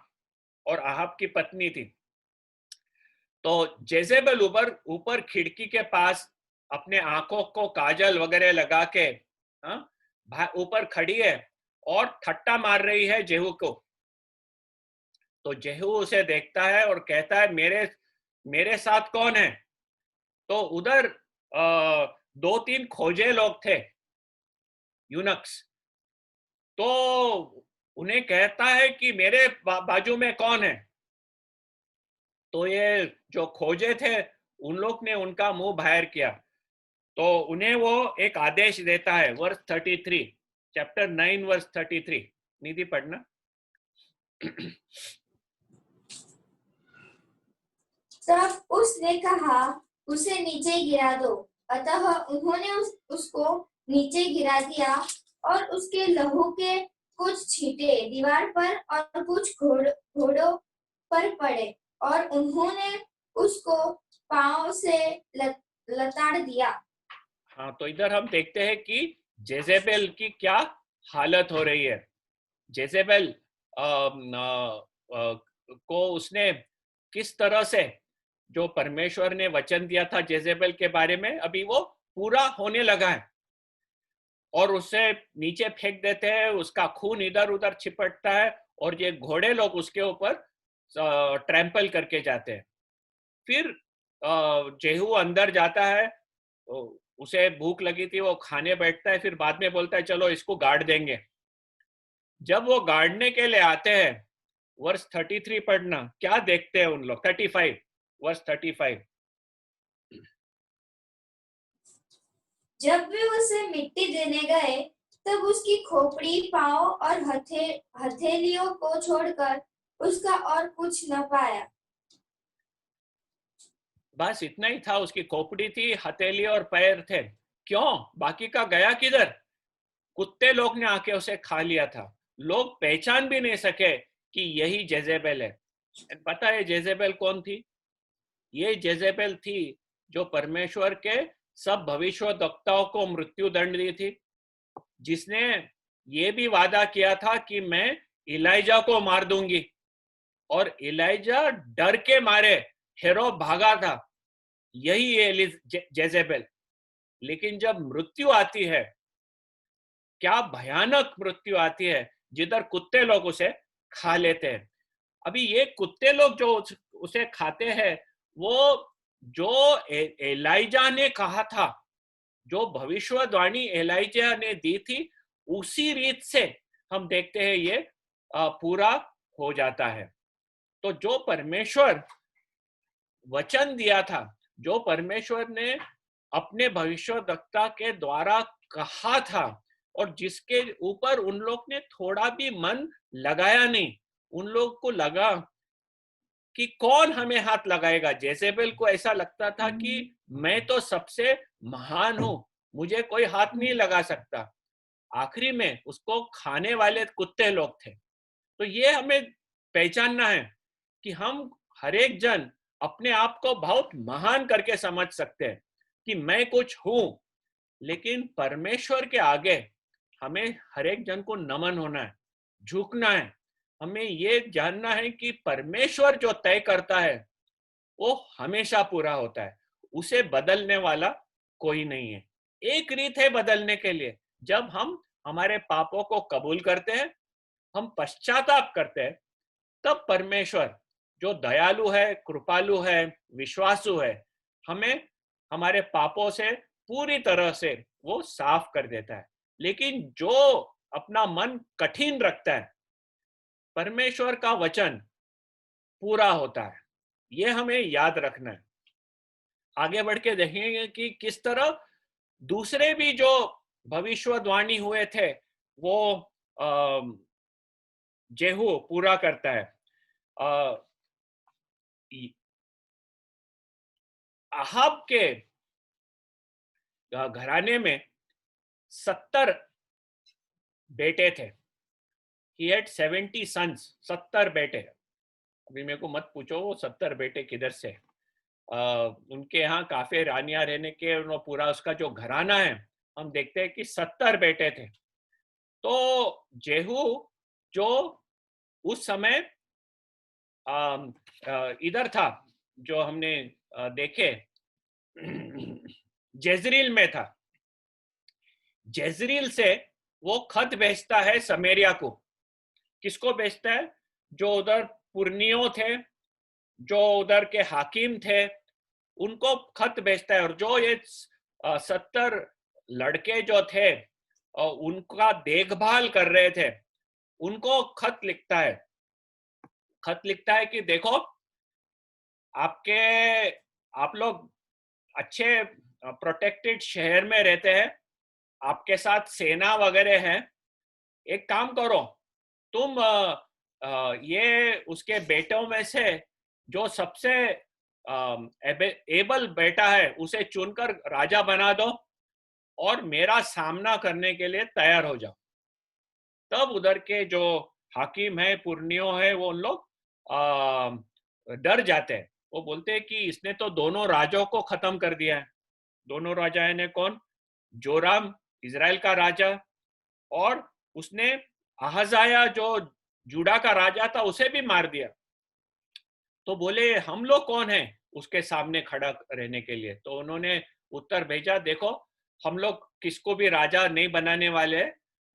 और अहाब की पत्नी थी। तो जेजेबेल ऊपर ऊपर खिड़की के पास अपने आंखों को काजल वगैरह लगा के ऊपर खड़ी है और ठट्टा मार रही है जेहू को। तो जेहू उसे देखता है और कहता है, मेरे साथ कौन है? तो उधर 2-3 खोजे लोग थे, यूनक्स। तो उन्हें कहता है कि मेरे बाजू में कौन है? तो ये जो खोजे थे, उन लोग ने उनका मुंह बाहर किया। तो उन्हें वो एक आदेश देता है, वर्स 33, चैप्टर 9 वर्स 33। निधि पढ़ना। तब उसने कहा, उसे नीचे गिरा दो। अतः उन्होंने उसको नीचे गिरा दिया और उसके लहू के कुछ छींटे दीवार पर और कुछ घोड़ों पर पड़े और उन्होंने उसको पांव से लताड़ दिया। हाँ, तो इधर हम देखते हैं कि जेजेबेल की क्या हालत हो रही है। जेजेबेल को उसने किस तरह से जो परमेश्वर ने वचन दिया था जेजेबेल के बारे में, अभी वो पूरा होने लगा है और उसे नीचे फेंक देते हैं। उसका खून इधर उधर छिपटता है और ये घोड़े लोग उसके ऊपर ट्रैम्पल करके जाते हैं। फिर जेहू अंदर जाता है, तो उसे भूख लगी थी, वो खाने बैठता है। फिर बाद में बोलता है, चलो इसको गाड़ देंगे। जब वो गाड़ने के लिए आते हैं, वर्ष 33 पढ़ना, क्या देखते हैं उन लोग? 35, वर्ष 35। जब वे उसे मिट्टी देने गए, तब उसकी खोपड़ी, पांव और हथेलियों को छोड़कर उसका और कुछ न पाया। बस इतना ही था, उसकी खोपड़ी थी, हथेली और पैर थे। क्यों? बाकी का गया किधर? कुत्ते लोग ने आके उसे खा लिया था। लोग पहचान भी नहीं सके कि यही जेजेबेल है। पता है जेजेबेल कौन थी? ये जेजेबेल थी जो परमेश्वर के सब भविष्यवक्ताओं को मृत्यु दंड दी थी, जिसने ये भी वादा किया था कि मैं इलाइजा को मार दूंगी। और इलाइजा डर के मारे हेरो भागा था। यही है जेजेबेल। लेकिन जब मृत्यु आती है, क्या भयानक मृत्यु आती है, जिधर कुत्ते लोग उसे खा लेते हैं। अभी ये कुत्ते लोग जो उसे खाते हैं, वो जो एलाइजा ने कहा था, जो भविष्यवाणी एलाइजा ने दी थी, उसी रीत से हम देखते हैं ये पूरा हो जाता है। तो जो परमेश्वर वचन दिया था, जो परमेश्वर ने अपने भविष्यवक्ता के द्वारा कहा था, और जिसके ऊपर उन लोग ने थोड़ा भी मन लगाया नहीं, उन लोग को लगा कि कौन हमें हाथ लगाएगा। जेजेबेल को ऐसा लगता था कि मैं तो सबसे महान हूं, मुझे कोई हाथ नहीं लगा सकता। आखिरी में उसको खाने वाले कुत्ते लोग थे। तो ये हमें पहचानना है कि हम हर एक जन अपने आप को बहुत महान करके समझ सकते हैं कि मैं कुछ हूं, लेकिन परमेश्वर के आगे हमें हर एक जन को नमन होना है, झुकना है। हमें ये जानना है कि परमेश्वर जो तय करता है वो हमेशा पूरा होता है, उसे बदलने वाला कोई नहीं है। एक रीत है बदलने के लिए, जब हम हमारे पापों को कबूल करते हैं, हम पश्चाताप करते हैं, तब परमेश्वर जो दयालु है, कृपालु है, विश्वासु है, हमें हमारे पापों से पूरी तरह से वो साफ कर देता है। लेकिन जो अपना मन कठिन रखता है, परमेश्वर का वचन पूरा होता है, ये हमें याद रखना है। आगे बढ़ के देखेंगे कि किस तरह दूसरे भी जो भविष्यवाणी हुए थे वो जेहू पूरा करता है। अहाब के घराने में 70 बेटे थे। He had 70 sons, 70 बेटे। अभी मेरे को मत पूछो वो 70 बेटे किधर से। उनके यहाँ काफी रानियां रहने के वो पूरा उसका जो घराना है, हम देखते हैं कि 70 बेटे थे। तो जेहू जो उस समय इधर था, जो हमने देखे जेजरील में था। जेजरील से वो खत भेजता है समरिया को। किसको भेजता है? जो उधर पुरनियों थे, जो उधर के हाकिम थे, उनको खत भेजता है। और जो ये 70 लड़के जो थे उनका देखभाल कर रहे थे, उनको खत लिखता है। खत लिखता है कि देखो, आप लोग अच्छे प्रोटेक्टेड शहर में रहते हैं, आपके साथ सेना वगैरह है। एक काम करो, तुम ये उसके बेटों में से जो सबसे एबल बेटा है उसे चुनकर राजा बना दो और मेरा सामना करने के लिए तैयार हो जाओ। तब उधर के जो हाकिम है, पुरनियों है, वो उन लोग डर जाते हैं। वो बोलते हैं कि इसने तो दोनों राजाओं को खत्म कर दिया है। दोनों राजा ने कौन? जोराम इजराइल का राजा, और उसने अहजाया जो जूडा का राजा था उसे भी मार दिया। तो बोले हम लोग कौन है उसके सामने खड़ा रहने के लिए? तो उन्होंने उत्तर भेजा, देखो हम लोग किसको भी राजा नहीं बनाने वाले,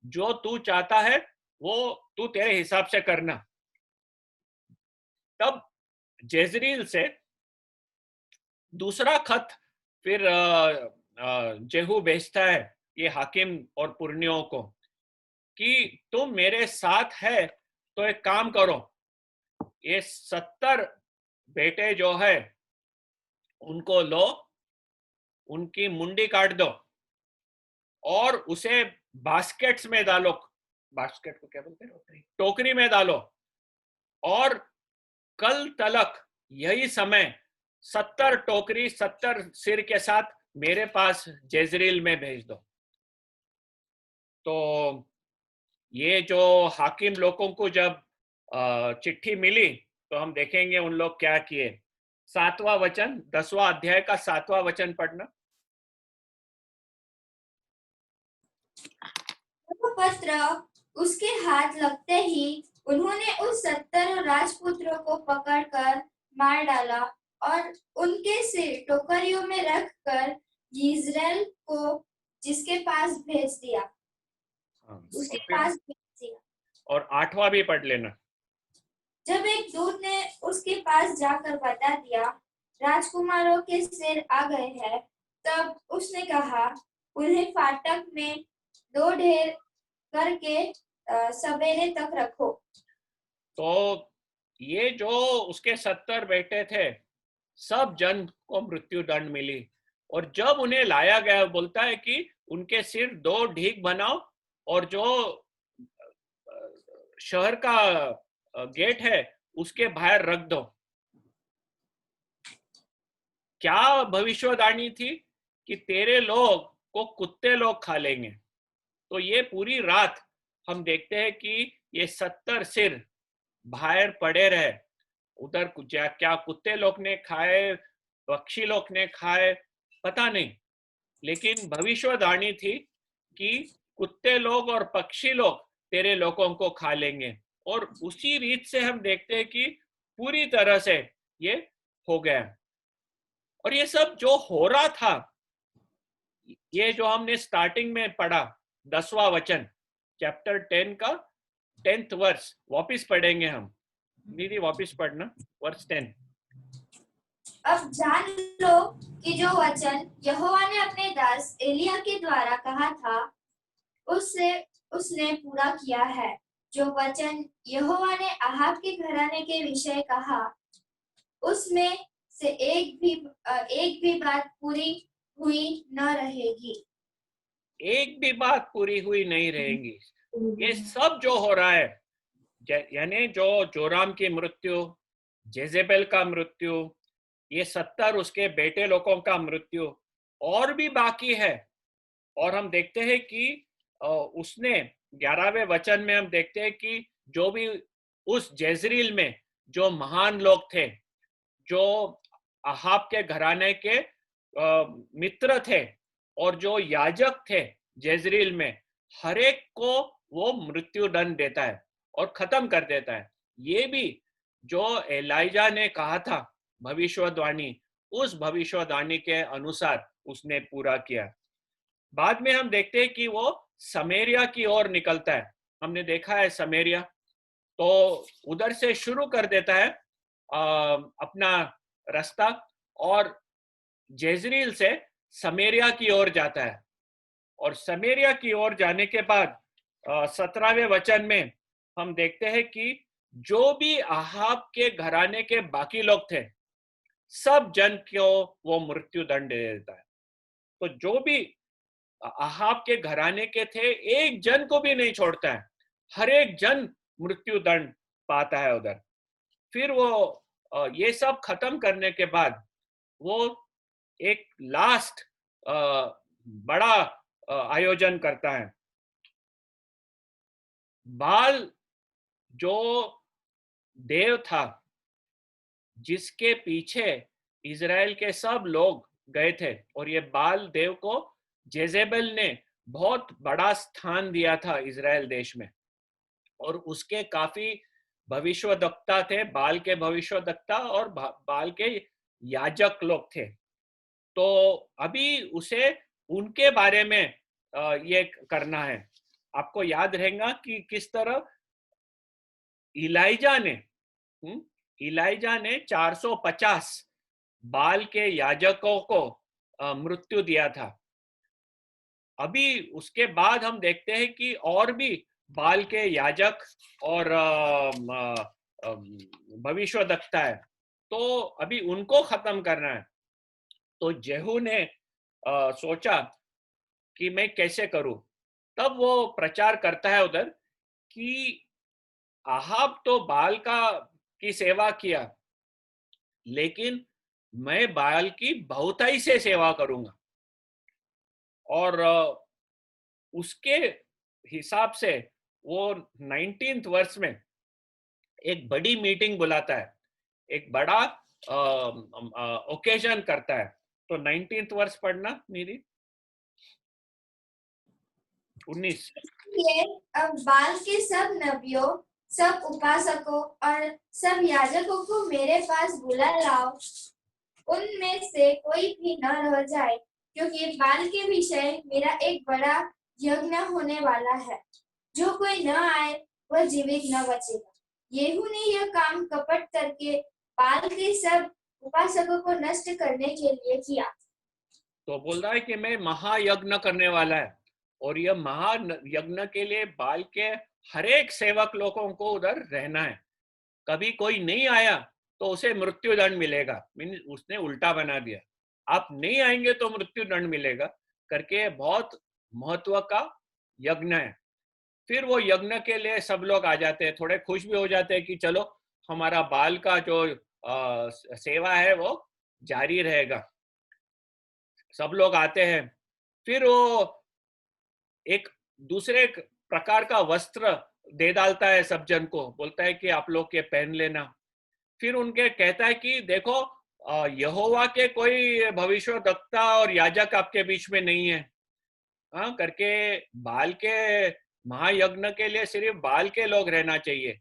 जो तू चाहता है वो तू तेरे हिसाब से करना। तब जेजरील से दूसरा खत फिर जेहू भेजता है ये हाकिम और पुरनियों को कि तुम मेरे साथ है तो एक काम करो, ये 70 बेटे जो है उनको लो, उनकी मुंडी काट दो और उसे बास्केट्स में डालो। बास्केट को क्या बोलते हैं? टोकरी में डालो। और कल तलक यही समय 70 टोकरी 70 सिर के साथ मेरे पास जेजरील में भेज दो। तो ये जो हाकिम लोगों को जब चिट्ठी मिली तो हम देखेंगे उन लोग क्या किए। 7वां वचन, 10वां अध्याय का 7वां वचन पढ़ना। पत्र उसके हाथ लगते ही उन्होंने उस 70 राजपुत्रों को पकड़कर मार डाला और उनके सिर टोकरियों में रखकर यिज्रेल को जिसके पास भेज दिया, उसके पास भेज दिया। और 8वां भी पढ़ लेना। जब एक दूत ने उसके पास जाकर बता दिया, राजकुमारों के सिर आ गए हैं, तब उसने कहा, उन्हें फाटक में 2 ढेर करके सवेरे तक रखो। तो ये जो उसके 70 बेटे थे, सब जन को मृत्यु दंड मिली। और जब उन्हें लाया गया, बोलता है कि उनके सिर 2 ढीक बनाओ और जो शहर का गेट है उसके बाहर रख दो। क्या भविष्यवाणी थी कि तेरे लोग को कुत्ते लोग खा लेंगे। तो ये पूरी रात हम देखते हैं कि ये 70 सिर बाहर पड़े रहे। उधर क्या कुत्ते लोग ने खाए, पक्षी लोग ने खाए, पता नहीं, लेकिन भविष्यवाणी थी कि कुत्ते लोग और पक्षी लोग तेरे लोगों को खा लेंगे। और उसी रीत से हम देखते हैं कि पूरी तरह से ये हो गया। और ये सब जो हो रहा था, ये जो हमने स्टार्टिंग में पढ़ा 10वां वचन चैप्टर 10 का 10th वर्स, वापिस पढ़ेंगे हम। दीदी वापिस पढ़ना वर्स 10। अब जान लो कि जो वचन यहोवा ने अपने दास एलिय्याह के द्वारा कहा था, उसने पूरा किया है। जो वचन यहोवा ने अहाब के घराने के विषय कहा, उसमें से एक भी बात पूरी हुई न रहेगी। एक भी बात पूरी हुई नहीं रहेगी। ये सब जो हो रहा है, यानी जो जोराम की मृत्यु, जेजेबेल का मृत्यु, ये 70 उसके बेटे लोगों का मृत्यु और भी बाकी है। और हम देखते हैं कि उसने 11वें वचन में हम देखते हैं कि जो भी उस जेजरील में जो महान लोग थे, जो अहाब के घराने के मित्र थे और जो याजक थे जेजरील में, हर एक को वो मृत्यु दंड देता है और खत्म कर देता है। ये भी जो एलाइजा ने कहा था भविष्यवाणी, उस भविष्यवाणी के अनुसार उसने पूरा किया। बाद में हम देखते हैं कि वो समेरिया की ओर निकलता है। हमने देखा है समेरिया, तो उधर से शुरू कर देता है अपना रास्ता और जेजरील से समेरिया की ओर जाता है। और समेरिया की ओर जाने के बाद 17वें वचन में हम देखते हैं कि जो भी अहाब के घराने के बाकी लोग थे, सब जन को वो मृत्यु दंड दे देता है। तो जो भी अहाब के घराने के थे, एक जन को भी नहीं छोड़ता है, हर एक जन मृत्यु दंड पाता है उधर। फिर वो ये सब खत्म करने के बाद वो एक लास्ट बड़ा आयोजन करता है। बाल जो देव था, जिसके पीछे इजराइल के सब लोग गए थे, और ये बाल देव को जेजेबेल ने बहुत बड़ा स्थान दिया था इजराइल देश में, और उसके काफी भविष्यवक्ता थे, बाल के भविष्यवक्ता और बाल के याजक लोग थे। तो अभी उसे उनके बारे में ये करना है। आपको याद रहेगा कि किस तरह इलाइजा ने 450 बाल के याजकों को मृत्यु दिया था। अभी उसके बाद हम देखते हैं कि और भी बाल के याजक और भविष्यवक्ता है, तो अभी उनको खत्म करना है। तो जेहू ने सोचा कि मैं कैसे करूं। तब वो प्रचार करता है उधर कि अहाब तो बाल की सेवा किया, लेकिन मैं बाल की बहुताई से सेवा करूंगा। और उसके हिसाब से वो 19th वर्ष में एक बड़ी मीटिंग बुलाता है, एक बड़ा ओकेजन करता है। तो 19th वर्ष पढ़ना निधि। 19। ये अब बाल के सब नबियों, सब उपासकों और सब याजकों को मेरे पास बुला लाओ। उनमें से कोई भी न रह जाए, क्योंकि बाल के विषय मेरा एक बड़ा यज्ञ होने वाला है। जो कोई न आए वह जीवित न बचेगा। येहू ने यह काम कपट करके बाल के सब उपासकों को नष्ट करने के लिए किया। तो बोल रहा है कि मैं महायज्ञ करने वाला है, और यह महायज्ञ के लिए बाल के हर एक सेवक लोगों को उधर रहना है। कभी कोई नहीं आया तो उसे मृत्यु दंड मिलेगा। उसने उल्टा बना दिया, आप नहीं आएंगे तो मृत्यु दंड मिलेगा करके। बहुत महत्व का यज्ञ है। फिर वो यज्ञ के लिए सब लोग आ जाते हैं, थोड़े खुश भी हो जाते हैं कि चलो हमारा बाल का जो सेवा है वो जारी रहेगा। सब लोग आते हैं। फिर वो एक दूसरे प्रकार का वस्त्र दे डालता है सब जन को, बोलता है कि आप लोग ये पहन लेना। फिर उनके कहता है कि देखो यहोवा के कोई भविष्यवक्ता और याजक आपके बीच में नहीं है, हाँ करके बाल के महायज्ञ के लिए सिर्फ बाल के लोग रहना चाहिए।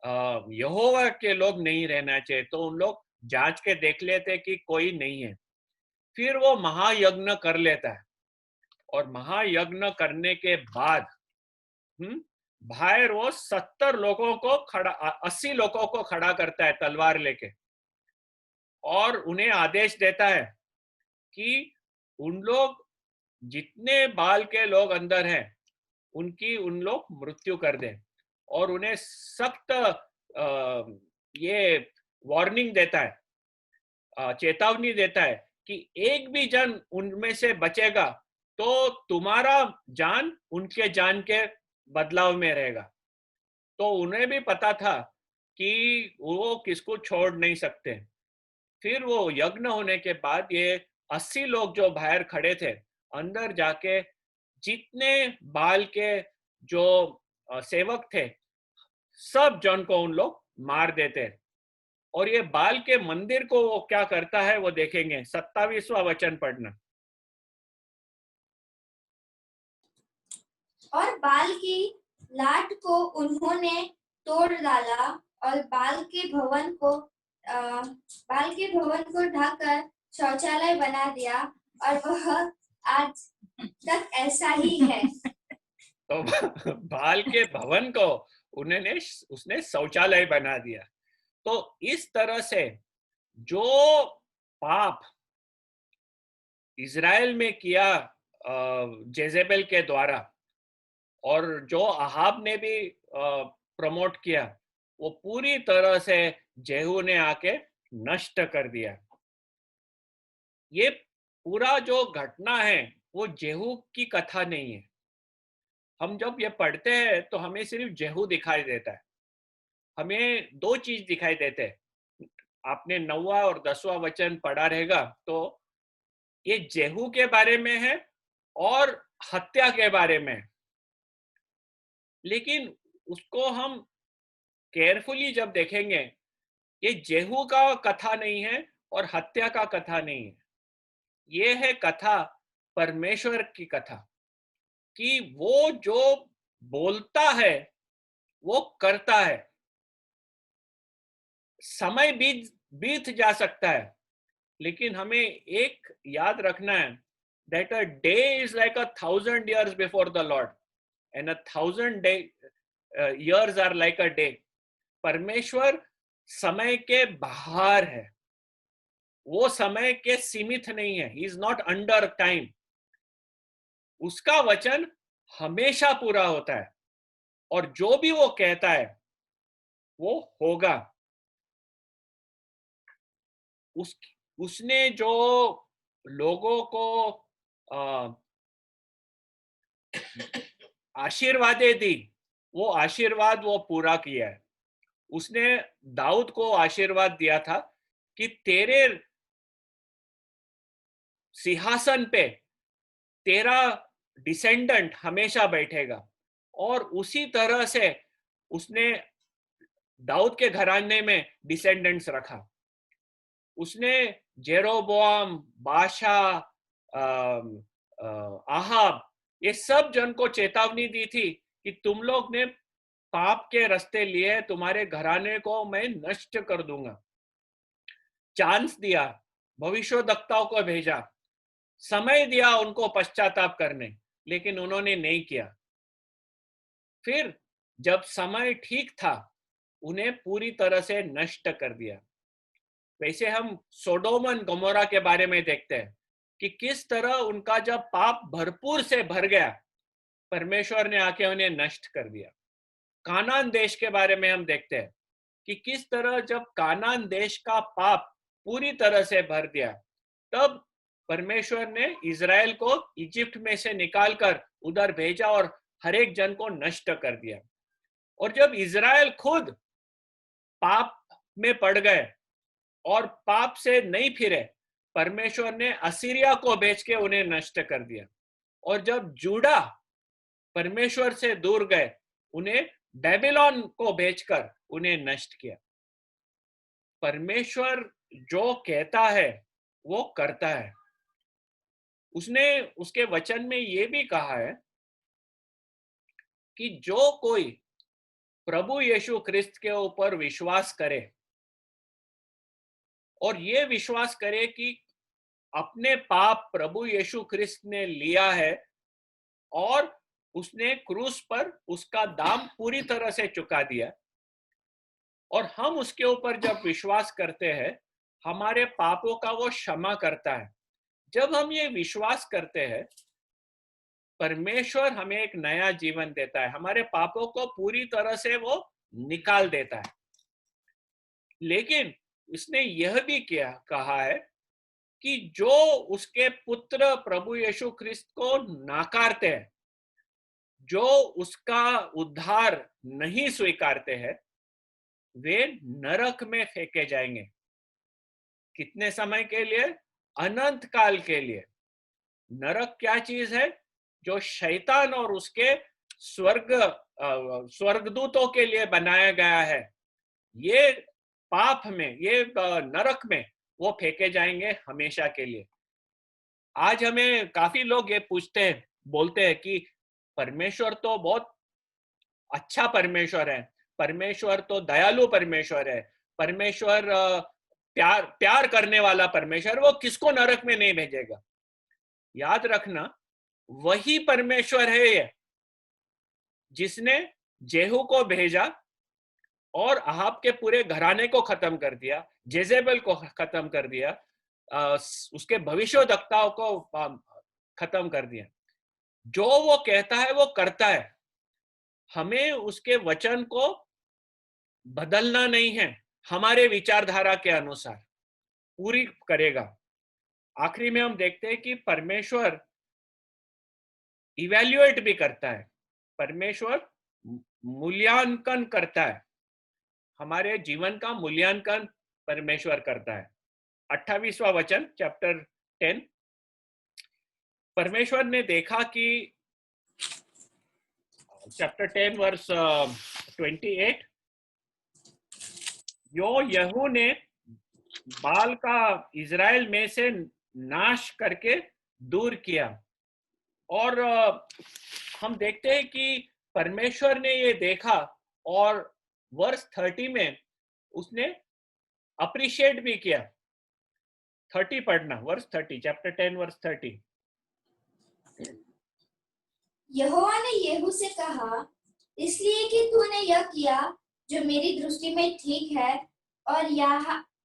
यहोवा के लोग नहीं रहना चाहिए, तो उन लोग जांच के देख लेते कि कोई नहीं है, फिर वो महायज्ञ कर लेता है। और महायज्ञ करने के बाद बाहर वो 70 लोगों को खड़ा 80 लोगों को खड़ा करता है तलवार लेके, और उन्हें आदेश देता है कि उन लोग जितने बाल के लोग अंदर हैं उनकी उन लोग मृत्यु कर दें, और उन्हें सख्त ये वार्निंग देता है, चेतावनी देता है कि एक भी जन उनमें से बचेगा तो तुम्हारा जान उनके जान के बदलाव में रहेगा। तो उन्हें भी पता था कि वो किसको छोड़ नहीं सकते। फिर वो यज्ञ होने के बाद ये 80 लोग जो बाहर खड़े थे, अंदर जाके जितने बाल के जो सेवक थे सब जन को उन लोग मार देते। और ये बाल के मंदिर को वो क्या करता है वो देखेंगे। 27वां वचन पढ़ना। और बाल की लाट को उन्होंने तोड़ डाला और बाल के भवन को ढककर शौचालय बना दिया, और वह आज तक ऐसा ही है। तो बाल के भवन को उसने शौचालय बना दिया। तो इस तरह से जो पाप इज़राइल में किया जेजेबेल के द्वारा, और जो अहाब ने भी प्रमोट किया, वो पूरी तरह से जेहू ने आके नष्ट कर दिया। ये पूरा जो घटना है वो जेहू की कथा नहीं है। हम जब ये पढ़ते हैं तो हमें सिर्फ जेहू दिखाई देता है। हमें दो चीज दिखाई देते हैं। आपने 9वां और 10वां वचन पढ़ा रहेगा तो ये जेहू के बारे में है और हत्या के बारे में है। लेकिन उसको हम केयरफुली जब देखेंगे, ये जेहू का कथा नहीं है और हत्या का कथा नहीं है। ये है कथा परमेश्वर की कथा, कि वो जो बोलता है वो करता है। समय बीत जा सकता है, लेकिन हमें एक याद रखना है, that a day is like 1,000 years before the Lord and 1,000 years are like a day. परमेश्वर समय के बाहर है, वो समय के सीमित नहीं है। He is not under time. उसका वचन हमेशा पूरा होता है, और जो भी वो कहता है वो होगा। उसने जो लोगों को आशीर्वादें दी, वो आशीर्वाद वो पूरा किया है। उसने दाऊद को आशीर्वाद दिया था कि तेरे सिंहासन पे तेरा डिसेंडेंट हमेशा बैठेगा, और उसी तरह से उसने दाऊद के घराने में डिसेंडेंट्स रखा। उसने जेरोबोआम, बाशा, आहाब, ये सब जन को चेतावनी दी थी कि तुम लोग ने पाप के रास्ते लिए, तुम्हारे घराने को मैं नष्ट कर दूंगा। चांस दिया, भविष्यवक्ताओं को भेजा, समय दिया उनको पश्चाताप करने, लेकिन उन्होंने नहीं किया। फिर जब समय ठीक था, उन्हें पूरी तरह से नष्ट कर दिया। वैसे हम सोडोम और गमोरा के बारे में देखते हैं कि किस तरह उनका जब पाप भरपूर से भर गया, परमेश्वर ने आके उन्हें नष्ट कर दिया। कानान देश के बारे में हम देखते हैं कि किस तरह जब कानान देश का पाप पूरी तरह से भर दिया, तब परमेश्वर ने इज़राइल को इजिप्ट में से निकालकर उधर भेजा और हर एक जन को नष्ट कर दिया। और जब इज़राइल खुद पाप में पड़ गए और पाप से नहीं फिरे, परमेश्वर ने असीरिया को भेज के उन्हें नष्ट कर दिया। और जब जूडा परमेश्वर से दूर गए, उन्हें बेबीलोन को भेजकर उन्हें नष्ट किया। परमेश्वर जो कहता है वो करता है। उसने उसके वचन में ये भी कहा है कि जो कोई प्रभु यीशु ख्रिस्त के ऊपर विश्वास करे और ये विश्वास करे कि अपने पाप प्रभु यीशु ख्रिस्त ने लिया है और उसने क्रूस पर उसका दाम पूरी तरह से चुका दिया, और हम उसके ऊपर जब विश्वास करते हैं हमारे पापों का वो क्षमा करता है। जब हम ये विश्वास करते हैं परमेश्वर हमें एक नया जीवन देता है, हमारे पापों को पूरी तरह से वो निकाल देता है। लेकिन उसने यह भी कहा है कि जो उसके पुत्र प्रभु यीशु ख्रिस्त को नाकारते हैं, जो उसका उद्धार नहीं स्वीकारते हैं, वे नरक में फेंके जाएंगे। कितने समय के लिए? अनंत काल के लिए। नरक क्या चीज है? जो शैतान और उसके स्वर्गदूतों के लिए बनाया गया है। ये पाप में, ये नरक में वो फेंके जाएंगे हमेशा के लिए। आज हमें काफी लोग ये पूछते हैं, बोलते हैं कि परमेश्वर तो बहुत अच्छा परमेश्वर है, परमेश्वर तो दयालु परमेश्वर है, परमेश्वर प्यार करने वाला परमेश्वर, वो किसको नरक में नहीं भेजेगा। याद रखना, वही परमेश्वर है ये जिसने जेहू को भेजा और अहाब के पूरे घराने को खत्म कर दिया, जेजेबेल को खत्म कर दिया, उसके भविष्यवक्ताओं को खत्म कर दिया। जो वो कहता है वो करता है। हमें उसके वचन को बदलना नहीं है, हमारे विचारधारा के अनुसार पूरी करेगा। आखिरी में हम देखते हैं कि परमेश्वर इवैल्यूएट भी करता है, परमेश्वर मूल्यांकन करता है, हमारे जीवन का मूल्यांकन परमेश्वर करता है। 28वां वचन, चैप्टर 10। परमेश्वर ने देखा कि चैप्टर 10 वर्स 28, यहू ने बाल का इजराइल में से नाश करके दूर किया। और हम देखते हैं कि परमेश्वर ने ये देखा और वर्स 30 में उसने अप्रिशिएट भी किया। 30 पढ़ना, वर्स 30, चैप्टर 10 वर्स 30। यहोवा ने येहू से कहा, इसलिए कि तूने यह किया जो मेरी दृष्टि में ठीक है और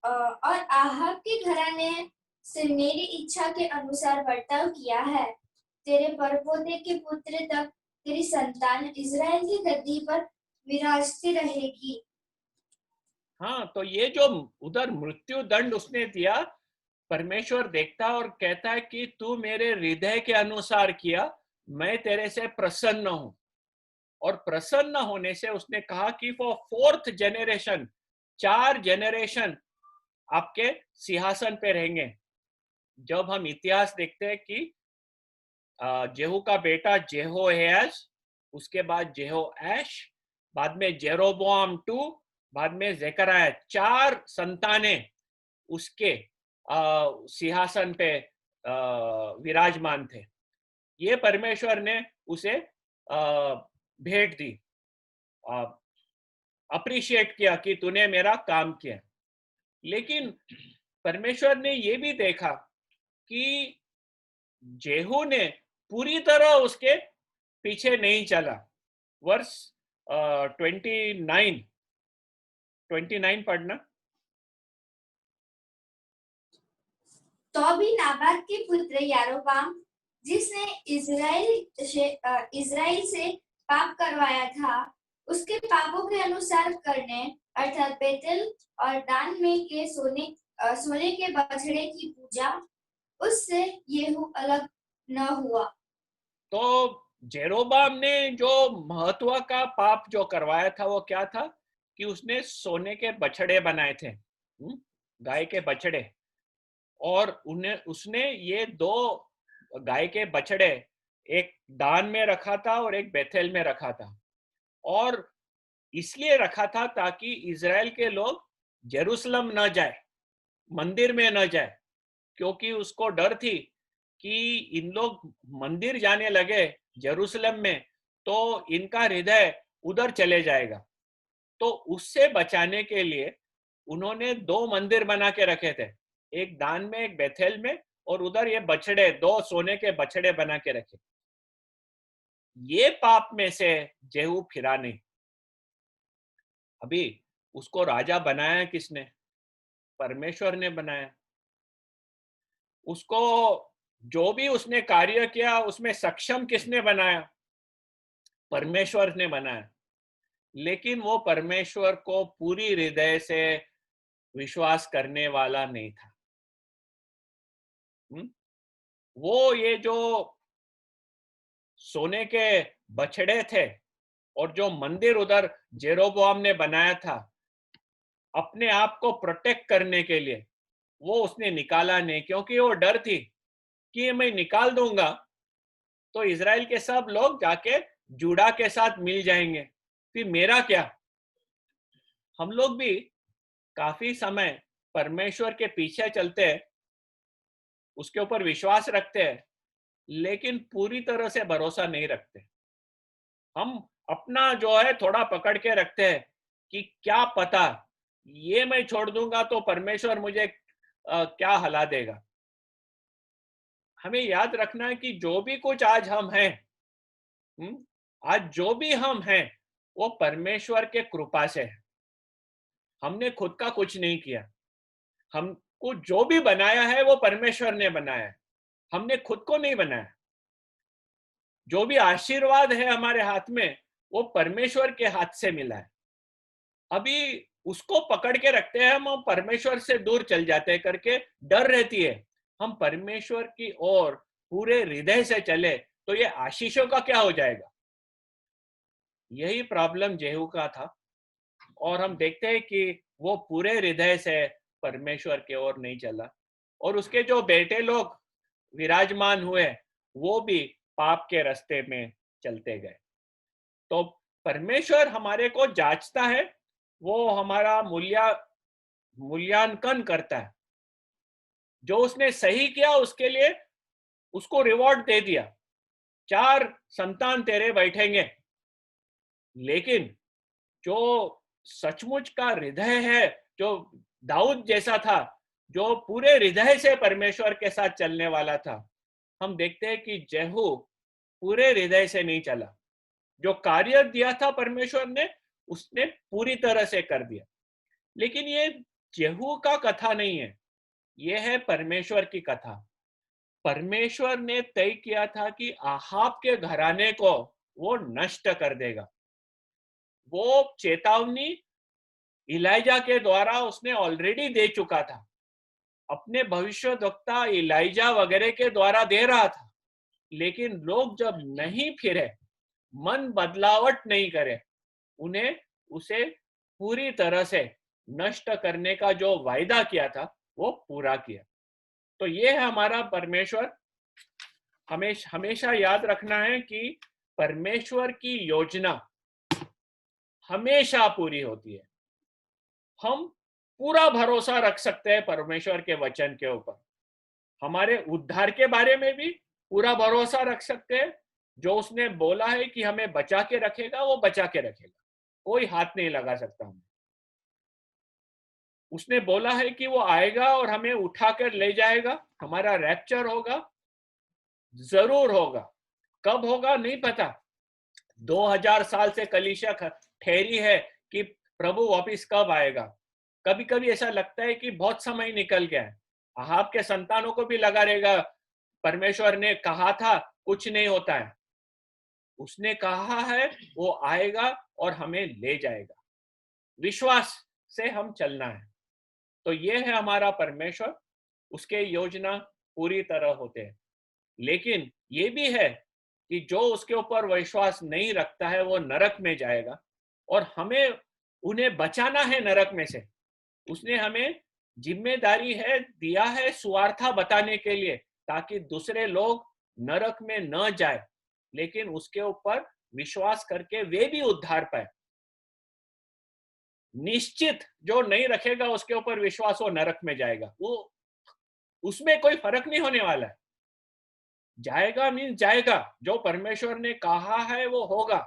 आहाब के घराने से मेरी इच्छा के अनुसार बर्ताव किया है, तेरे परपोते के पुत्र तक तेरी संतान इजराइल की गद्दी पर विराजती रहेगी। हाँ, तो ये जो उधर मृत्यु दंड उसने दिया, परमेश्वर देखता और कहता है कि तू मेरे हृदय के अनुसार किया, मैं तेरे से प्रसन्न हूं। और प्रसन्न होने से उसने कहा कि फॉर 4th जनरेशन, 4 जनरेशन आपके सिंहासन पे रहेंगे। जब हम इतिहास देखते हैं कि जेहू का बेटा जेहोयाश, उसके बाद जेहोआश, बाद में जेरोबोआम 2, बाद में ज़ेकरिया, 4 संतानें उसके सिंहासन पे विराजमान थे। ये परमेश्वर ने उसे भेंट दी, अप्रिशिएट किया कि तूने मेरा काम किया। लेकिन परमेश्वर ने ये भी देखा कि जेहू ने पूरी तरह उसके पीछे नहीं चला। वर्स 29 पढ़ना। तो भी नाबाद के पुत्र यारोबाम, जिसने इजराइल से पाप करवाया था, उसके पापों के अनुसार करने, अर्थात बेतेल और दान में के सोने के बछड़े की पूजा, उससे येहू अलग न हुआ। तो जेरोबाम ने जो महत्व का पाप जो करवाया था वो क्या था कि उसने सोने के बछड़े बनाए थे, गाय के बछड़े, और उसने ये 2 गाय के बछड़े एक दान में रखा था और एक बेथेल में रखा था। और इसलिए रखा था ताकि इजराइल के लोग जेरूसलम न जाए, मंदिर में न जाए, क्योंकि उसको डर थी कि इन लोग मंदिर जाने लगे जेरूसलम में तो इनका हृदय उधर चले जाएगा, तो उससे बचाने के लिए उन्होंने 2 मंदिर बना के रखे थे, एक दान में, एक बेथेल में, और उधर ये बछड़े, 2 सोने के बछड़े बना के रखे। ये पाप में से जेहू फिरा नहीं। अभी उसको राजा बनाया किसने? परमेश्वर ने बनाया। उसको जो भी उसने कार्य किया उसमें सक्षम किसने बनाया? परमेश्वर ने बनाया। लेकिन वो परमेश्वर को पूरी हृदय से विश्वास करने वाला नहीं था। वो ये जो सोने के बछड़े थे और जो मंदिर उधर जेरोबोआम ने बनाया था अपने आप को प्रोटेक्ट करने के लिए, वो उसने निकाला नहीं, क्योंकि वो डर थी कि मैं निकाल दूंगा तो इजराइल के सब लोग जाके जूडा के साथ मिल जाएंगे, फिर मेरा क्या? हम लोग भी काफी समय परमेश्वर के पीछे चलते हैं, उसके ऊपर विश्वास रखते हैं, लेकिन पूरी तरह से भरोसा नहीं रखते। हम अपना जो है थोड़ा पकड़ के रखते हैं कि क्या पता ये मैं छोड़ दूंगा तो परमेश्वर मुझे क्या हला देगा। हमें याद रखना है कि जो भी कुछ आज हम हैं, आज जो भी हम हैं वो परमेश्वर के कृपा से है। हमने खुद का कुछ नहीं किया। हमको जो भी बनाया है वो परमेश्वर ने बनाया है, हमने खुद को नहीं बनाया। जो भी आशीर्वाद है हमारे हाथ में वो परमेश्वर के हाथ से मिला है। अभी उसको पकड़ के रखते हैं हम परमेश्वर से दूर चल जाते हैं करके डर रहती है। हम परमेश्वर की ओर पूरे हृदय से चले तो ये आशीषों का क्या हो जाएगा? यही प्रॉब्लम जेहू का था। और हम देखते हैं कि वो पूरे हृदय से परमेश्वर की ओर नहीं चला, और उसके जो बेटे लोग विराजमान हुए वो भी पाप के रास्ते में चलते गए। तो परमेश्वर हमारे को जांचता है, वो हमारा मूल्यांकन करता है। जो उसने सही किया उसके लिए उसको रिवॉर्ड दे दिया, 4 संतान तेरे बैठेंगे। लेकिन जो सचमुच का हृदय है, जो दाऊद जैसा था, जो पूरे हृदय से परमेश्वर के साथ चलने वाला था, हम देखते हैं कि जेहू पूरे हृदय से नहीं चला। जो कार्य दिया था परमेश्वर ने उसने पूरी तरह से कर दिया। लेकिन ये जेहू का कथा नहीं है, ये है परमेश्वर की कथा। परमेश्वर ने तय किया था कि आहाब के घराने को वो नष्ट कर देगा। वो चेतावनी इलाइजा के द्वारा उसने ऑलरेडी दे चुका था, अपने भविष्यद्वक्ता इलाइजा वगैरह के द्वारा दे रहा था। लेकिन लोग जब नहीं फिरे, मन बदलावट नहीं करे, उन्हें उसे पूरी तरह से नष्ट करने का जो वायदा किया था वो पूरा किया। तो ये है हमारा परमेश्वर। हमेशा याद रखना है कि परमेश्वर की योजना हमेशा पूरी होती है। हम पूरा भरोसा रख सकते हैं परमेश्वर के वचन के ऊपर। हमारे उद्धार के बारे में भी पूरा भरोसा रख सकते हैं। जो उसने बोला है कि हमें बचा के रखेगा वो बचा के रखेगा, कोई हाथ नहीं लगा सकता हमें। उसने बोला है कि वो आएगा और हमें उठाकर ले जाएगा, हमारा रैप्चर होगा, जरूर होगा। कब होगा नहीं पता। 2000 साल से कलीसिया ठहरी है कि प्रभु वापिस कब आएगा। कभी कभी ऐसा लगता है कि बहुत समय निकल गया है। अहाब के संतानों को भी लगा रहेगा परमेश्वर ने कहा था कुछ नहीं होता है। उसने कहा है वो आएगा और हमें ले जाएगा। विश्वास से हम चलना है। तो ये है हमारा परमेश्वर, उसके योजना पूरी तरह होते हैं। लेकिन ये भी है कि जो उसके ऊपर विश्वास नहीं रखता है वो नरक में जाएगा, और हमें उन्हें बचाना है नरक में से। उसने हमें जिम्मेदारी है दिया है सुवार्ता बताने के लिए, ताकि दूसरे लोग नरक में न जाए, लेकिन उसके ऊपर विश्वास करके वे भी उद्धार पाए। निश्चित जो नहीं रखेगा उसके ऊपर विश्वास वो नरक में जाएगा। वो उसमें कोई फर्क नहीं होने वाला है। जाएगा मीन जाएगा, जो परमेश्वर ने कहा है वो होगा।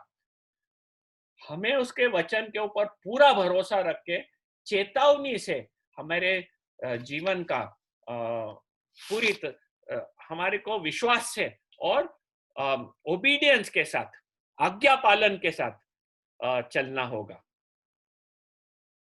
हमें उसके वचन के ऊपर पूरा भरोसा रख के चेतावनी से हमारे जीवन का हमारे को विश्वास से और ओबीडियंस के साथ, आज्ञा पालन के साथ चलना होगा।